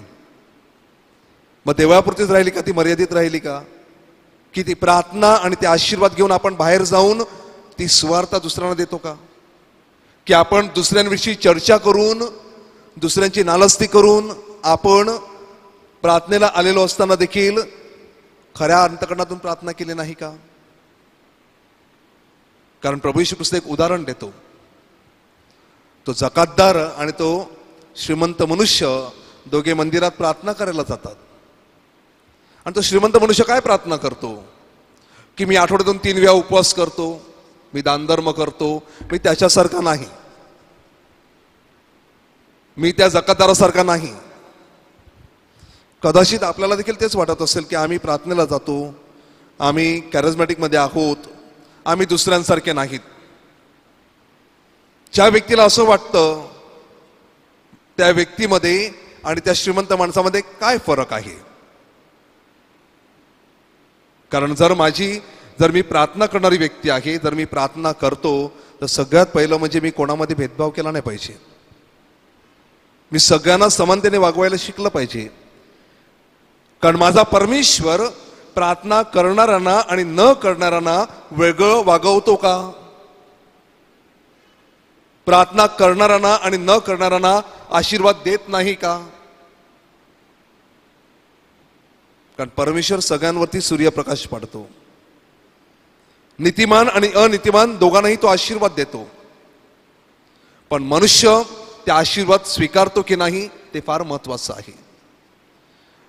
मग देवळापुरतीच राहिली का, ती मर्यादित राहिली का, की ती प्रार्थना आणि ते आशीर्वाद घेऊन आपण बाहेर जाऊन ती सुवार्ता दुसऱ्यांना देतो का, की आपण दुसऱ्यांविषयी चर्चा करून, दुसऱ्यांची नालस्ती करून आपण प्रार्थनेला आलेलो असताना देखील खऱ्या अंतःकरणातून प्रार्थना केली नाही का? कारण प्रभू येशू ख्रिस्त एक उदाहरण देतो. तो जकातदार आणि तो श्रीमंत मनुष्य दोघे मंदिरात प्रार्थना करायला जातात. आणि तो श्रीमंत मनुष्य काय प्रार्थना करतो की मी आठवड्यातून 3 वेळा उपवास करतो, मी दानधर्म करतो, मी त्याच्यासारखा नाही, मी त्या जकातदारासारखा नाही. कदाचित आपल्याला देखील तेच वाटत असेल की आम्ही प्रार्थनेला जातो, आम्ही कॅरिझमॅटिक मध्ये आहोत, आम्ही दुसऱ्यांसारखे नाहीत. ज्या व्यक्तीला असं वाटतं त्या व्यक्तीमध्ये आणि त्या श्रीमंत माणसामध्ये काय फरक आहे? कारण जर मी प्रार्थना करणारी व्यक्ती आहे, जर मी प्रार्थना करतो तर सगळ्यात पहिलं म्हणजे मी कोणामध्ये भेदभाव केला नाही पाहिजे. मी सगळ्यांना समानतेने वागवायला शिकलं पाहिजे. कारण माझा परमेश्वर प्रार्थना करणाऱ्यांना आणि न करणाऱ्यांना वेगळं वागवतो का? प्रार्थना करणाऱ्यांना आणि न करणाऱ्यांना आशीर्वाद देत नाही का? कारण परमेश्वर सगळ्यांवरती सूर्यप्रकाश पाडतो. नीतिमान आणि अनीतिमान दोघांनाही तो आशीर्वाद देतो. पण मनुष्य ते आशीर्वाद स्वीकारतो की नाही ते फार महत्वाचं आहे.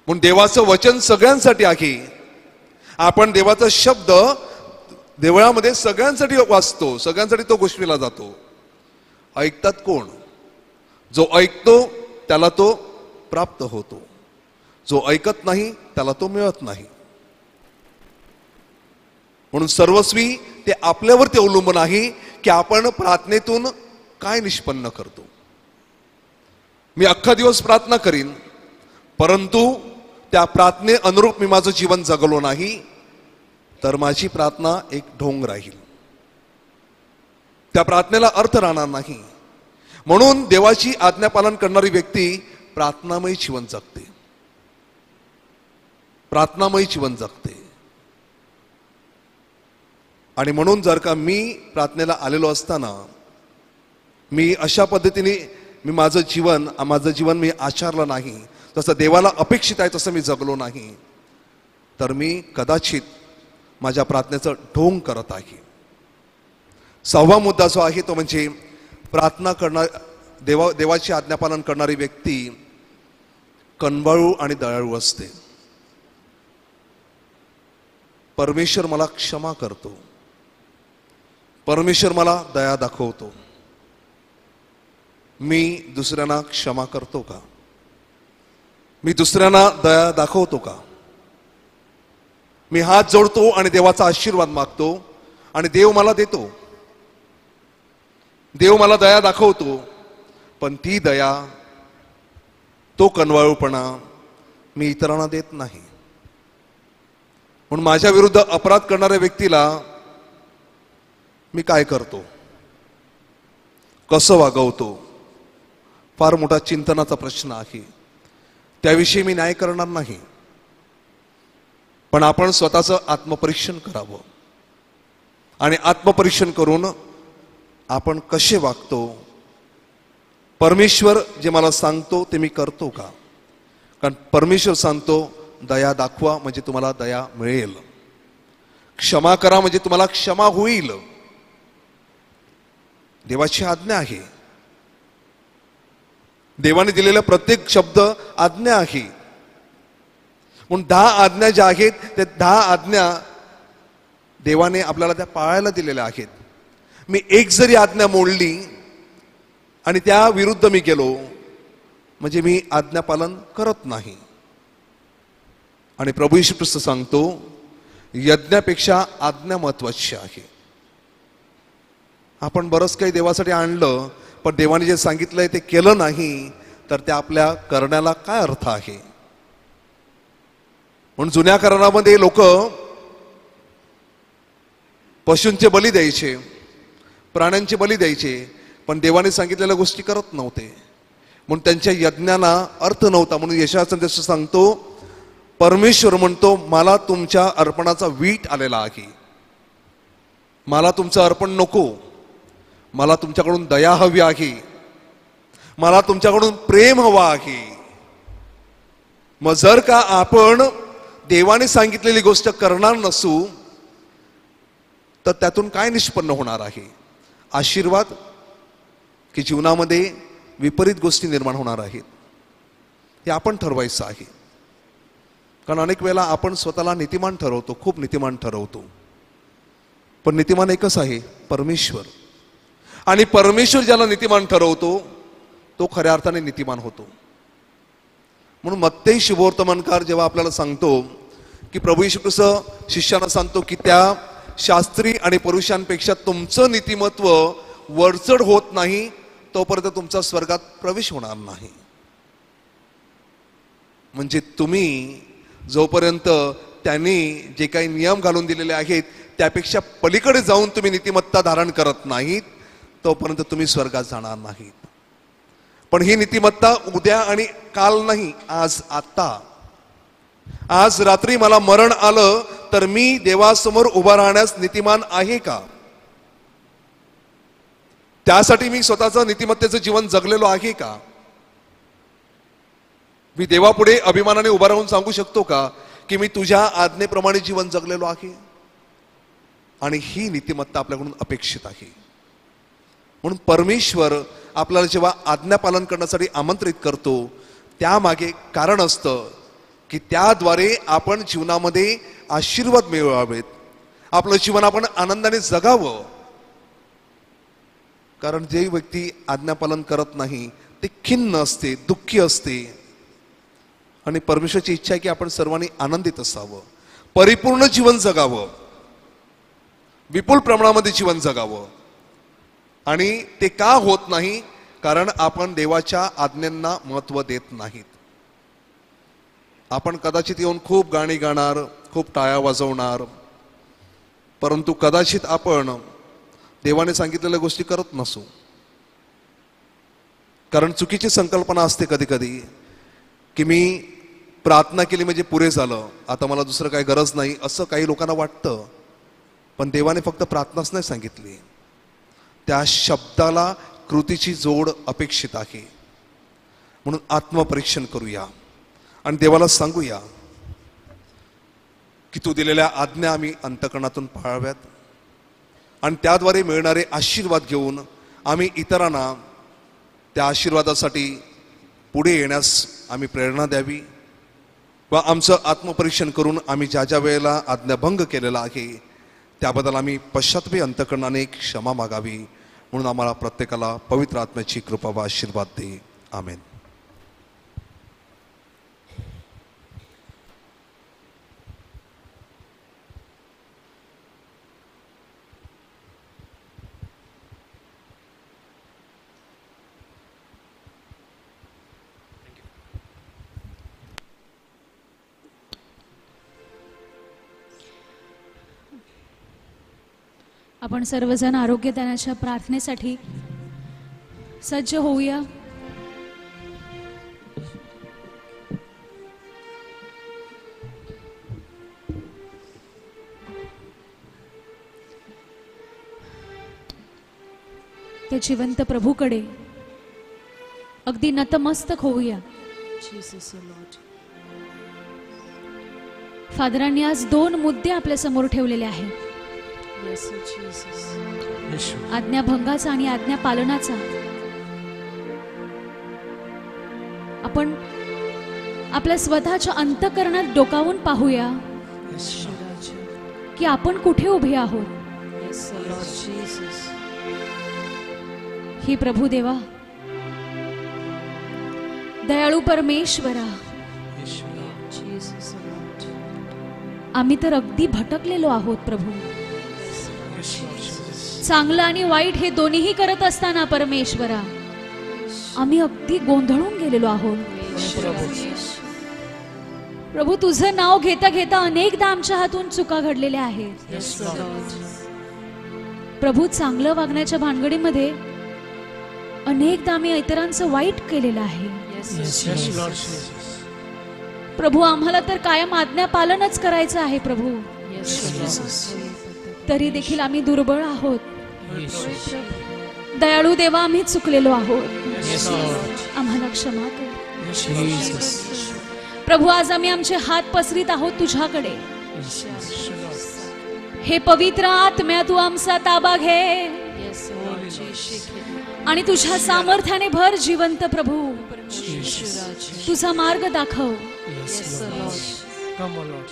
म्हणून देवाचं वचन सगळ्यांसाठी आहे. आपण देवाचा शब्द देवळामध्ये सगळ्यांसाठी वाचतो, सगळ्यांसाठी तो गोष्टीला जातो. ऐकतात कोण? जो ऐकतो त्याला तो प्राप्त होतो, जो ऐकत नाही त्याला तो मिळत नाही. म्हणून सर्वस्वी ते आपल्यावरती अवलंबून आहे की आपण प्रार्थनेतून काय निष्पन्न करतो. मी अख्खा दिवस प्रार्थना करीन परंतु त्या प्रार्थने अनुरूप मी माझं जीवन जगलो नाही तर माझी प्रार्थना एक ढोंग राहील, त्या प्रार्थनेला अर्थ राहणार नाही. म्हणून देवाची आज्ञा पालन करणारी व्यक्ती प्रार्थनामयी जीवन जगते, प्रार्थनामयी जीवन जगते. आणि म्हणून जर का मी प्रार्थनेला आलेलो असताना मी अशा पद्धतीने माझं जीवन मी आचरलं नाही, तसं देवाला अपेक्षित आहे तसं मी जगलो नाही, तर मी कदाचित माझ्या प्रार्थनेचं ढोंग करत आहे. 6वा मुद्दा जो आहे तो म्हणजे प्रार्थना करणार देवाची आज्ञापालन करणारी व्यक्ती कनवाळू आणि दयाळू असते. परमेश्वर मला क्षमा करतो, परमेश्वर मला दया दाखवतो. मी दुसऱ्यांना क्षमा करतो का? मी दुसऱ्यांना दया दाखवतो का? मी हात जोडतो आणि देवाचा आशीर्वाद मागतो आणि देव मला देतो. देव मला दया दाखवतो, पण ती दया, तो कनवाळूपणा मी इतरांना देत नाही. म्हणून माझ्या विरुद्ध अपराध करणाऱ्या व्यक्तीला मी काय करतो, कसं वागवतो, फार मोठा चिंतनाचा प्रश्न आहे. त्याविषयी मी न्याय करणार नाही, पण आपण स्वतःचं आत्मपरीक्षण करावं आणि आत्मपरीक्षण करून आपण कसे वागतो, परमेश्वर जे मला सांगतो ते मी करतो का? कारण परमेश्वर सांगतो दया दाखवा म्हणजे तुम्हाला दया मिळेल, क्षमा करा म्हणजे तुम्हाला क्षमा होईल. देवाची आज्ञा आहे. देवाने दिलेला प्रत्येक शब्द आज्ञा आहे. म्हणून 10 आज्ञा ज्या आहेत त्या 10 आज्ञा देवाने आपल्याला त्या पाळायला दिलेल्या आहेत. मी एक जरी आज्ञा मोडली आणि त्या विरुद्ध मी गेलो म्हणजे मी आज्ञापालन करत नाही. आणि प्रभू येशू ख्रिस्त सांगतो यज्ञापेक्षा आज्ञा महत्वाची आहे. आपण बरंच काही देवासाठी आणलं, पण देवाने जे सांगितलंय ते केलं नाही तर त्या आपल्या करण्याला काय अर्थ आहे? म्हणून जुन्या करारामध्ये लोक पशूंचे बली द्यायचे, प्राण्यांचे बली द्यायचे, पण देवाने सांगितलेल्या गोष्टी करत नव्हते. म्हणून त्यांच्या यज्ञाला अर्थ नव्हता. म्हणून यशाया संदेश सांगतो परमेश्वर म्हणतो मला तुमच्या अर्पणाचा वीट आलेला आहे, मला तुमचं अर्पण नको, मला तुमच्याकडून दया हवी आहे, मला तुमच्याकडून प्रेम हवा आहे. मग जर का आपण देवाने सांगितलेली गोष्ट करणार नसू तर त्यातून काय निष्पन्न होणार आहे? आशीर्वाद की जीवनामध्ये विपरीत गोष्टी निर्माण होणार आहेत? हे आपण ठरवायचं आहे. कारण अनेक वेळेला आपण स्वतःला नीतिमान ठरवतो, खूप नीतिमान ठरवतो, पण नीतिमान एकच आहे, परमेश्वर. आणि परमेश्वर ज्याला नीतिमान ठरवतो तो खऱ्या अर्थाने नीतिमान होतो. म्हणून मत्तेई शुभवर्तमानकार जेव्हा आपल्याला सांगतो की प्रभू येशू ख्रिस्त शिष्यांना सांगतो की त्या शास्त्री आणि पुरुषांपेक्षा तुमचं नीतिमत्व वरचढ होत नाही तोपर्यंत तुमचा स्वर्गात प्रवेश होणार नाही. म्हणजे तुम्ही जोपर्यंत त्यांनी जे काही नियम घालून दिलेले आहेत त्यापेक्षा पलीकडे जाऊन तुम्ही नीतिमत्ता धारण करत नाहीत तोपर्यंत तुम्ही स्वर्गात जाणार नाहीत. पण ही नीतिमत्ता उद्या आणि काल नाही, आज, आता. आज रात्री मला मरण आलं तर मी देवासमोर उभा राहण्यास नीतिमान आहे का? त्यासाठी मी स्वतःचं नीतिमत्तेचं जीवन जगलेलो आहे का? मी देवापुढे अभिमानाने उभा राहून सांगू शकतो का की मी तुझ्या आज्ञेप्रमाणे जीवन जगलेलो आहे? आणि ही नीतिमत्ता आपल्याकडून अपेक्षित आहे. म्हणून परमेश्वर आपल्याला जेव्हा आज्ञापालन करण्यासाठी आमंत्रित करतो त्यामागे कारण असतं की त्याद्वारे आपण जीवनामध्ये आशीर्वाद मिळवावेत, आपलं जीवन आपण आनंदाने जगावं. कारण जे व्यक्ती आज्ञापालन करत नाही ते खिन्न असते, दुःखी असते. आणि परमेश्वराची इच्छा आहे की आपण सर्वांनी आनंदित असावं, परिपूर्ण जीवन जगावं, विपुल प्रमाणामध्ये जीवन जगावं. आणि ते का होत नाही? कारण आपण देवाच्या आज्ञांना महत्व देत नाहीत. आपण कदाचित येऊन खूप गाणी गाणार, खूप टाळ्या वाजवणार, परंतु कदाचित आपण देवाने सांगितलेल्या गोष्टी करत नसू. कारण चुकीची संकल्पना असते कधी कधी की मी प्रार्थना केली म्हणजे पुरे झालं, आता मला दुसरं काही गरज नाही, असं काही लोकांना वाटतं. पण देवाने फक्त प्रार्थनाच नाही सांगितली, त्या शब्दाला कृतीची जोड अपेक्षित आहे. म्हणून आत्मपरीक्षण करूया आणि देवाला सांगूया की तू दिलेल्या आज्ञा आम्ही अंतःकरणातून पाळाव्यात आणि त्याद्वारे मिळणारे आशीर्वाद घेऊन आम्ही इतरांना त्या आशीर्वादासाठी पुढे येण्यास आम्ही प्रेरणा द्यावी व आमचं आत्मपरीक्षण करून आम्ही ज्या ज्या वेळेला आज्ञाभंग केलेला आहे त्याबद्दल आम्ही पश्चातापी अंतःकरणाने क्षमा मागावी म्हणून आम्हाला प्रत्येकाला पवित्र आत्म्याची कृपा व आशीर्वाद दे. आमेन. आपण सर्वजण आरोग्यदानाच्या प्रार्थनेसाठी सज्ज होऊया. त्या जिवंत प्रभूकडे अगदी नतमस्तक होऊया. फादरांनी आज 2 मुद्दे आपल्या समोर ठेवलेले आहेत. आज्ञाभंगाचा आणि आज्ञा पालनाचा. आपण आपल्या स्वतःच्या अंतःकरणात डोकावून पाहूया की आपण कुठे उभे आहोत. ही प्रभू देवा, दयाळू परमेश्वरा, आम्ही तर अगदी भटकलेलो आहोत प्रभू. चांगलं आणि वाईट हे दोन्हीही करत असताना परमेश्वरा आम्ही अगदी गोंधळून गेलेलो आहोत प्रभू. तुझं नाव घेता घेता अनेकदा आमच्या हातून चुका घडलेल्या आहेत प्रभू. चांगलं वागण्याच्या भानगडीमध्ये अनेकदा आम्ही इतरांचं वाईट केलेलं आहे प्रभू. आम्हाला तर कायम आज्ञा पालनच करायचं आहे प्रभू. तरी देखील आम्ही दुर्बळ आहोत. दयाळू देवा, आम्ही चुकलेलो आहोत. आम्हाला क्षमा कर प्रभू. आज आम्ही आमचे हात पसरीत आहोत तुझ्याकडे. हे पवित्र आत्म्या, तू आमचा ताबा घे आणि तुझ्या सामर्थ्याने भर जिवंत प्रभू. तुझा मार्ग दाखव.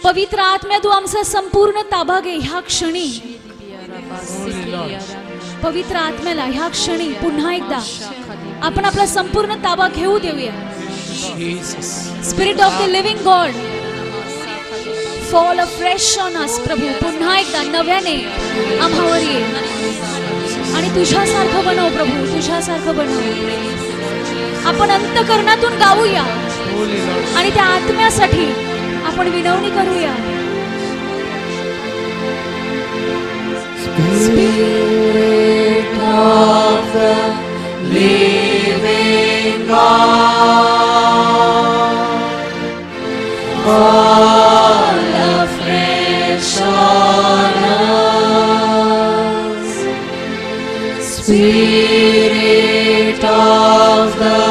पवित्र आत्म्या, तू आमचा संपूर्ण ताबा घे ह्या क्षणी. पवित्र आत्म्याला ह्या क्षणी पुन्हा एकदा आपण आपला संपूर्ण ताबा घेऊ देऊया. Spirit of the living God, fall afresh on us प्रभू. पुन्हा एकदा नव्याने आम्हावर ये आणि तुझ्यासारखं बनव प्रभू. तुझ्यासारखं बनव. आपण अंतःकरणातून गाऊया आणि त्या आत्म्यासाठी आपण विनवणी करूया. Spirit of the living God, fall afresh on us. Spirit of the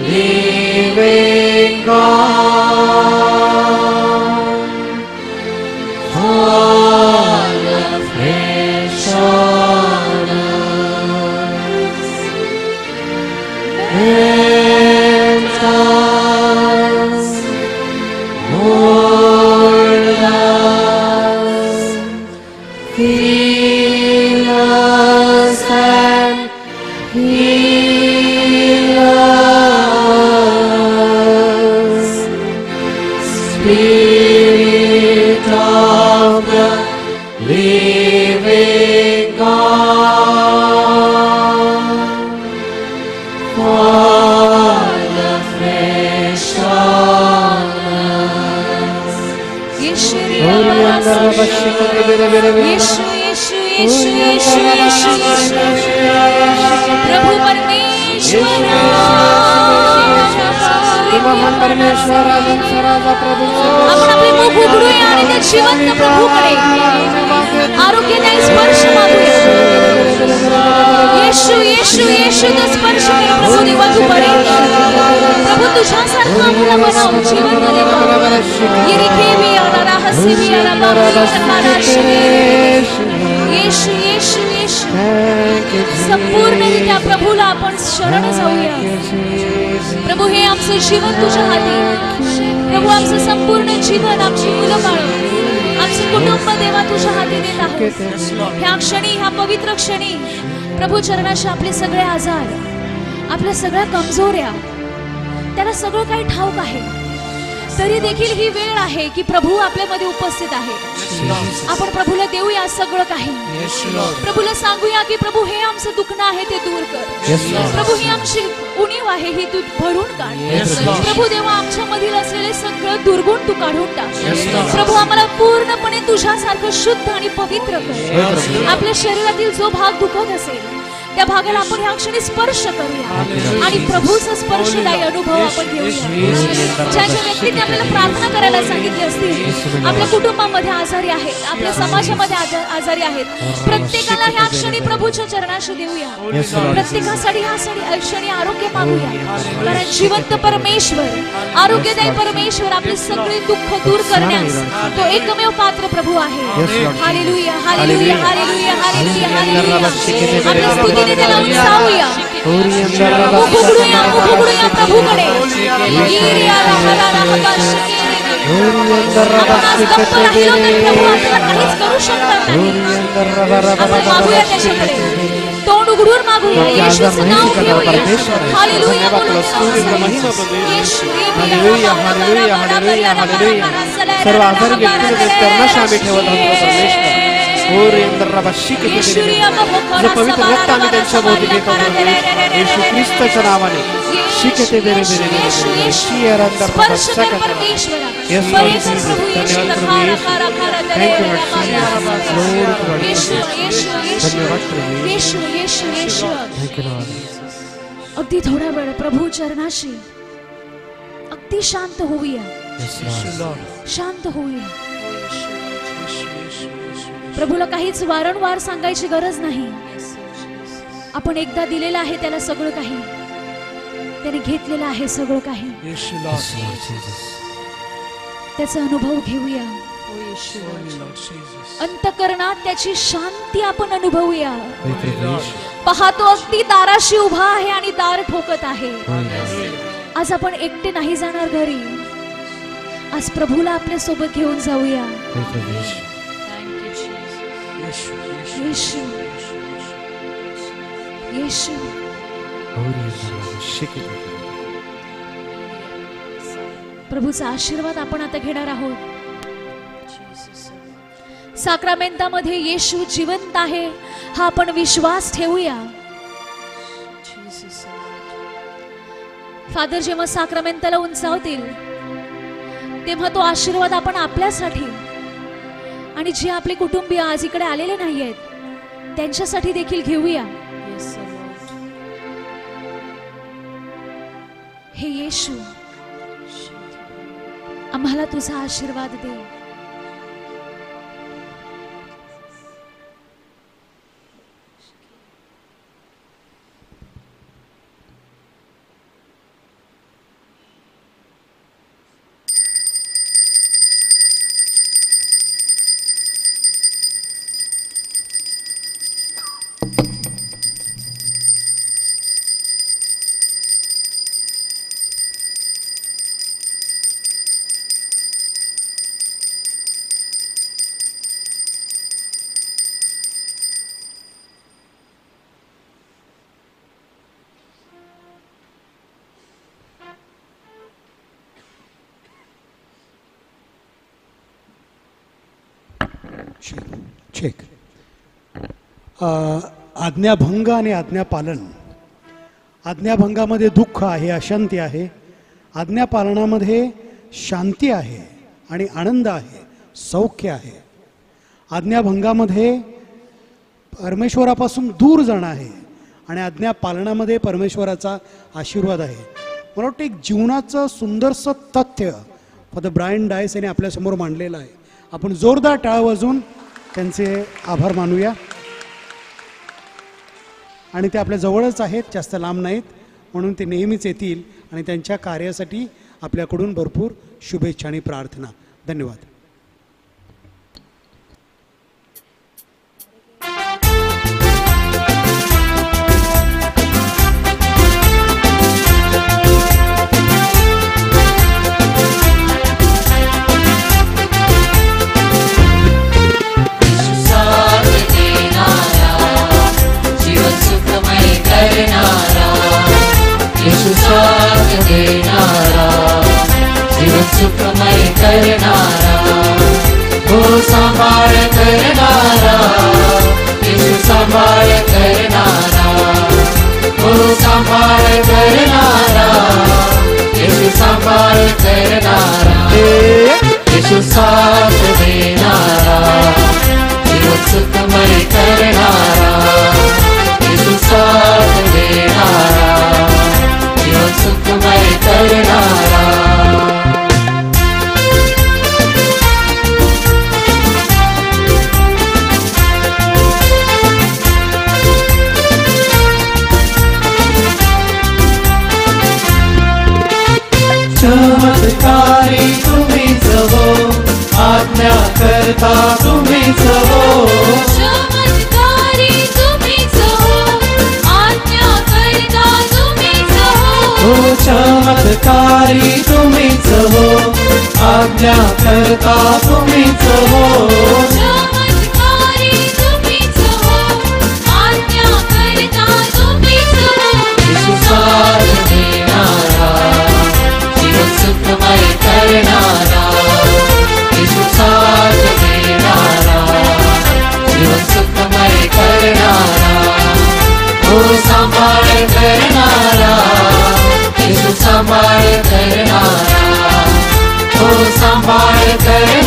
living God, fall afresh on us. Rent us, mold us, fill us and heal us. Spirit of the living God, fall afresh on us. यीशु यीशु यीशु यीशु यीशु प्रभु परमेश्वर, महान परमेश्वर, आपण आपले मुख उघडूया आणि त्या जिवंत प्रभूकडे आरोग्यदायी स्पर्श मागूया. येशू येशू येशू तो स्पर्श कर प्रभू देवा. तू बरे प्रभू. तुझ्यासारखं आम्हाला बनव जिवंत देवा. येरिकेबी आला राहसी बी आला बाबा आला राशी. येशू येशू येशू येशू संपूर्णरित्या प्रभूला आपण शरण जाऊया. प्रभू हे आमचं जीवन तुझ्या हाती. प्रभू आमचं संपूर्ण जीवन, आमची मुलं बाळं, आमचे कुटुंब देवा तुझ्या हाती देत आहोत. ह्या क्षणी, ह्या पवित्र क्षणी प्रभू चरणाशी आपले सगळे आजार, आपल्या सगळ्या कमजोऱ्या, त्याला सगळं काही ठाऊक आहे. तरी देखील ही वेळ आहे की प्रभू आपल्यामध्ये उपस्थित आहे. आपण प्रभूला देऊया सगळं काही. प्रभूला सांगूया की प्रभू हे आमचं दुखणं आहे ते दूर कर. प्रभू ही आमची उणीव आहे ही तू भरून काढ. प्रभू देवा आमच्या मधील असलेले सगळं दुर्गुण तू काढून टाक. प्रभू आम्हाला पूर्णपणे तुझ्यासारखं शुद्ध आणि पवित्र कर. आपल्या शरीरातील जो भाग दुखत असेल त्या भागाला आपण ह्या क्षणी स्पर्श करूया आणि प्रभूचा स्पर्शदायी अनुभव आपण घेऊया. ज्या ज्या व्यक्तींनी आपल्याला प्रार्थना करायला सांगितली असतील, आपल्या कुटुंबामध्ये आजारी आहेत, आपल्या समाजामध्ये आजारी आहेत, प्रत्येकाला ह्या क्षणी प्रभूच्या चरणाशी देऊया. प्रत्येकासाठी ह्या क्षणी आरोग्य मागूया. कारण जिवंत परमेश्वर, आरोग्यदायी परमेश्वर आपले सगळे दुःख दूर करण्यास तो एकमेव पात्र प्रभू आहे. हालेलुया, हालेलुया, हालेलुया, हालेलुया, हालेलुया. आपल्या स्तुतीने त्याला उंचावूया. मुख उघडूया, मुख उघडूया प्रभूकडे. आपण आज गप्प राहिलो तर प्रभू आपल्याला काहीच करू शकणार नाही. आपण मागूया त्याच्याकडे, तोंड उघडून मागूया. येशूचं नाव घेऊया. हालेलुया बोलूया. येशू, हालेलुया, हालेलुया, हालेलुया, हालेलुया. सर्व आजारी व्यक्तींना चरणाशी आम्ही ठेवत आहोत परमेश्वर. जो पवित्र रक्त आम्ही त्यांच्या भोवती देत आहोत येशू ख्रिस्ताच्या नावाने. शिकते बेरे बेरे बेरे शियर अंदर परमेश्वर परमेश्वर अगदी थोडा वेळ प्रभू चरणाशी अगदी शांत होऊया. शांत होऊया. प्रभूला काहीच वारंवार सांगायची गरज नाही. आपण एकदा दिलेलं आहे त्याला सगळं काही. त्याने घेतलेलं आहे सगळं काही. त्याचा अनुभव घेऊया. अंतःकरणात त्याची शांती आपण अनुभवूया. पाहतो अगदी दाराशी उभा आहे आणि दार ठोकत आहे. आज आपण एकटे नाही जाणार घरी. आज प्रभूला आपल्या सोबत घेऊन जाऊया. येशू, येशू, प्रभूचा आशीर्वाद आपण आता घेणार आहोत. साक्रामेंतामध्ये येशू जिवंत आहे हा आपण विश्वास ठेवूया. फादर जेव्हा साक्रामेंताला उंचावतील तेव्हा तो आशीर्वाद आपण आपल्यासाठी आणि जे आपले कुटुंबीय आज इकडे आलेले नाहीयेत त्यांच्यासाठी देखील घेऊया. हे येशू, आम्हाला तुझा आशीर्वाद दे. चेक. आज्ञाभंग आणि आज्ञापालन. आज्ञाभंगामध्ये दुःख आहे, अशांती आहे. आज्ञापालनामध्ये शांती आहे आणि आनंद आहे, सौख्य आहे. आज्ञाभंगामध्ये परमेश्वरापासून दूर जाणं आहे आणि आज्ञापालनामध्ये परमेश्वराचा आशीर्वाद आहे. मला वाटतं एक जीवनाचं सुंदरसं तथ्य फादर ब्रायन डायस यांनी आपल्यासमोर मांडलेलं आहे. आपण जोरदार टाळ वाजवून त्यांचे आभार मानूया. आणि ते आपल्या जवळच आहेत, जास्त लांब नाहीत, म्हणून ते नेहमीच येतील आणि त्यांच्या कार्यासाठी आपल्याकडून भरपूर शुभेच्छा आणि प्रार्थना. धन्यवाद. करणारा, हो सांभाळ करणारा, येशू सांभाळ करणारा, हो सांभाळ करणारा, येशू सांभाळ करणारा, येशू साथ देणारा, जीवन सुखमय करणारा, येशू साथ देणारा, जीवन सुखमय करणारा. चमत्कारी तुम्हीच हो, आज्ञा करता तुम्हीच हो, चमत्कारी तुम्हीच हो, आज्ञा करता तुम्हीच हो, हो चमत्कारी तुम्हीच हो, आज्ञा करता तुम्हीच हो, चमत्कारी तुम्हीच हो, आज्ञा करता तुम्हीच हो. येशू साथ देणारा, जीवन सुखमय करणारा, येशू साथ देणारा, जीवन सुखमय करणारा, हो सांभाळ करणारा, येशू सांभाळ करणारा, हो सांभाळ करणारा,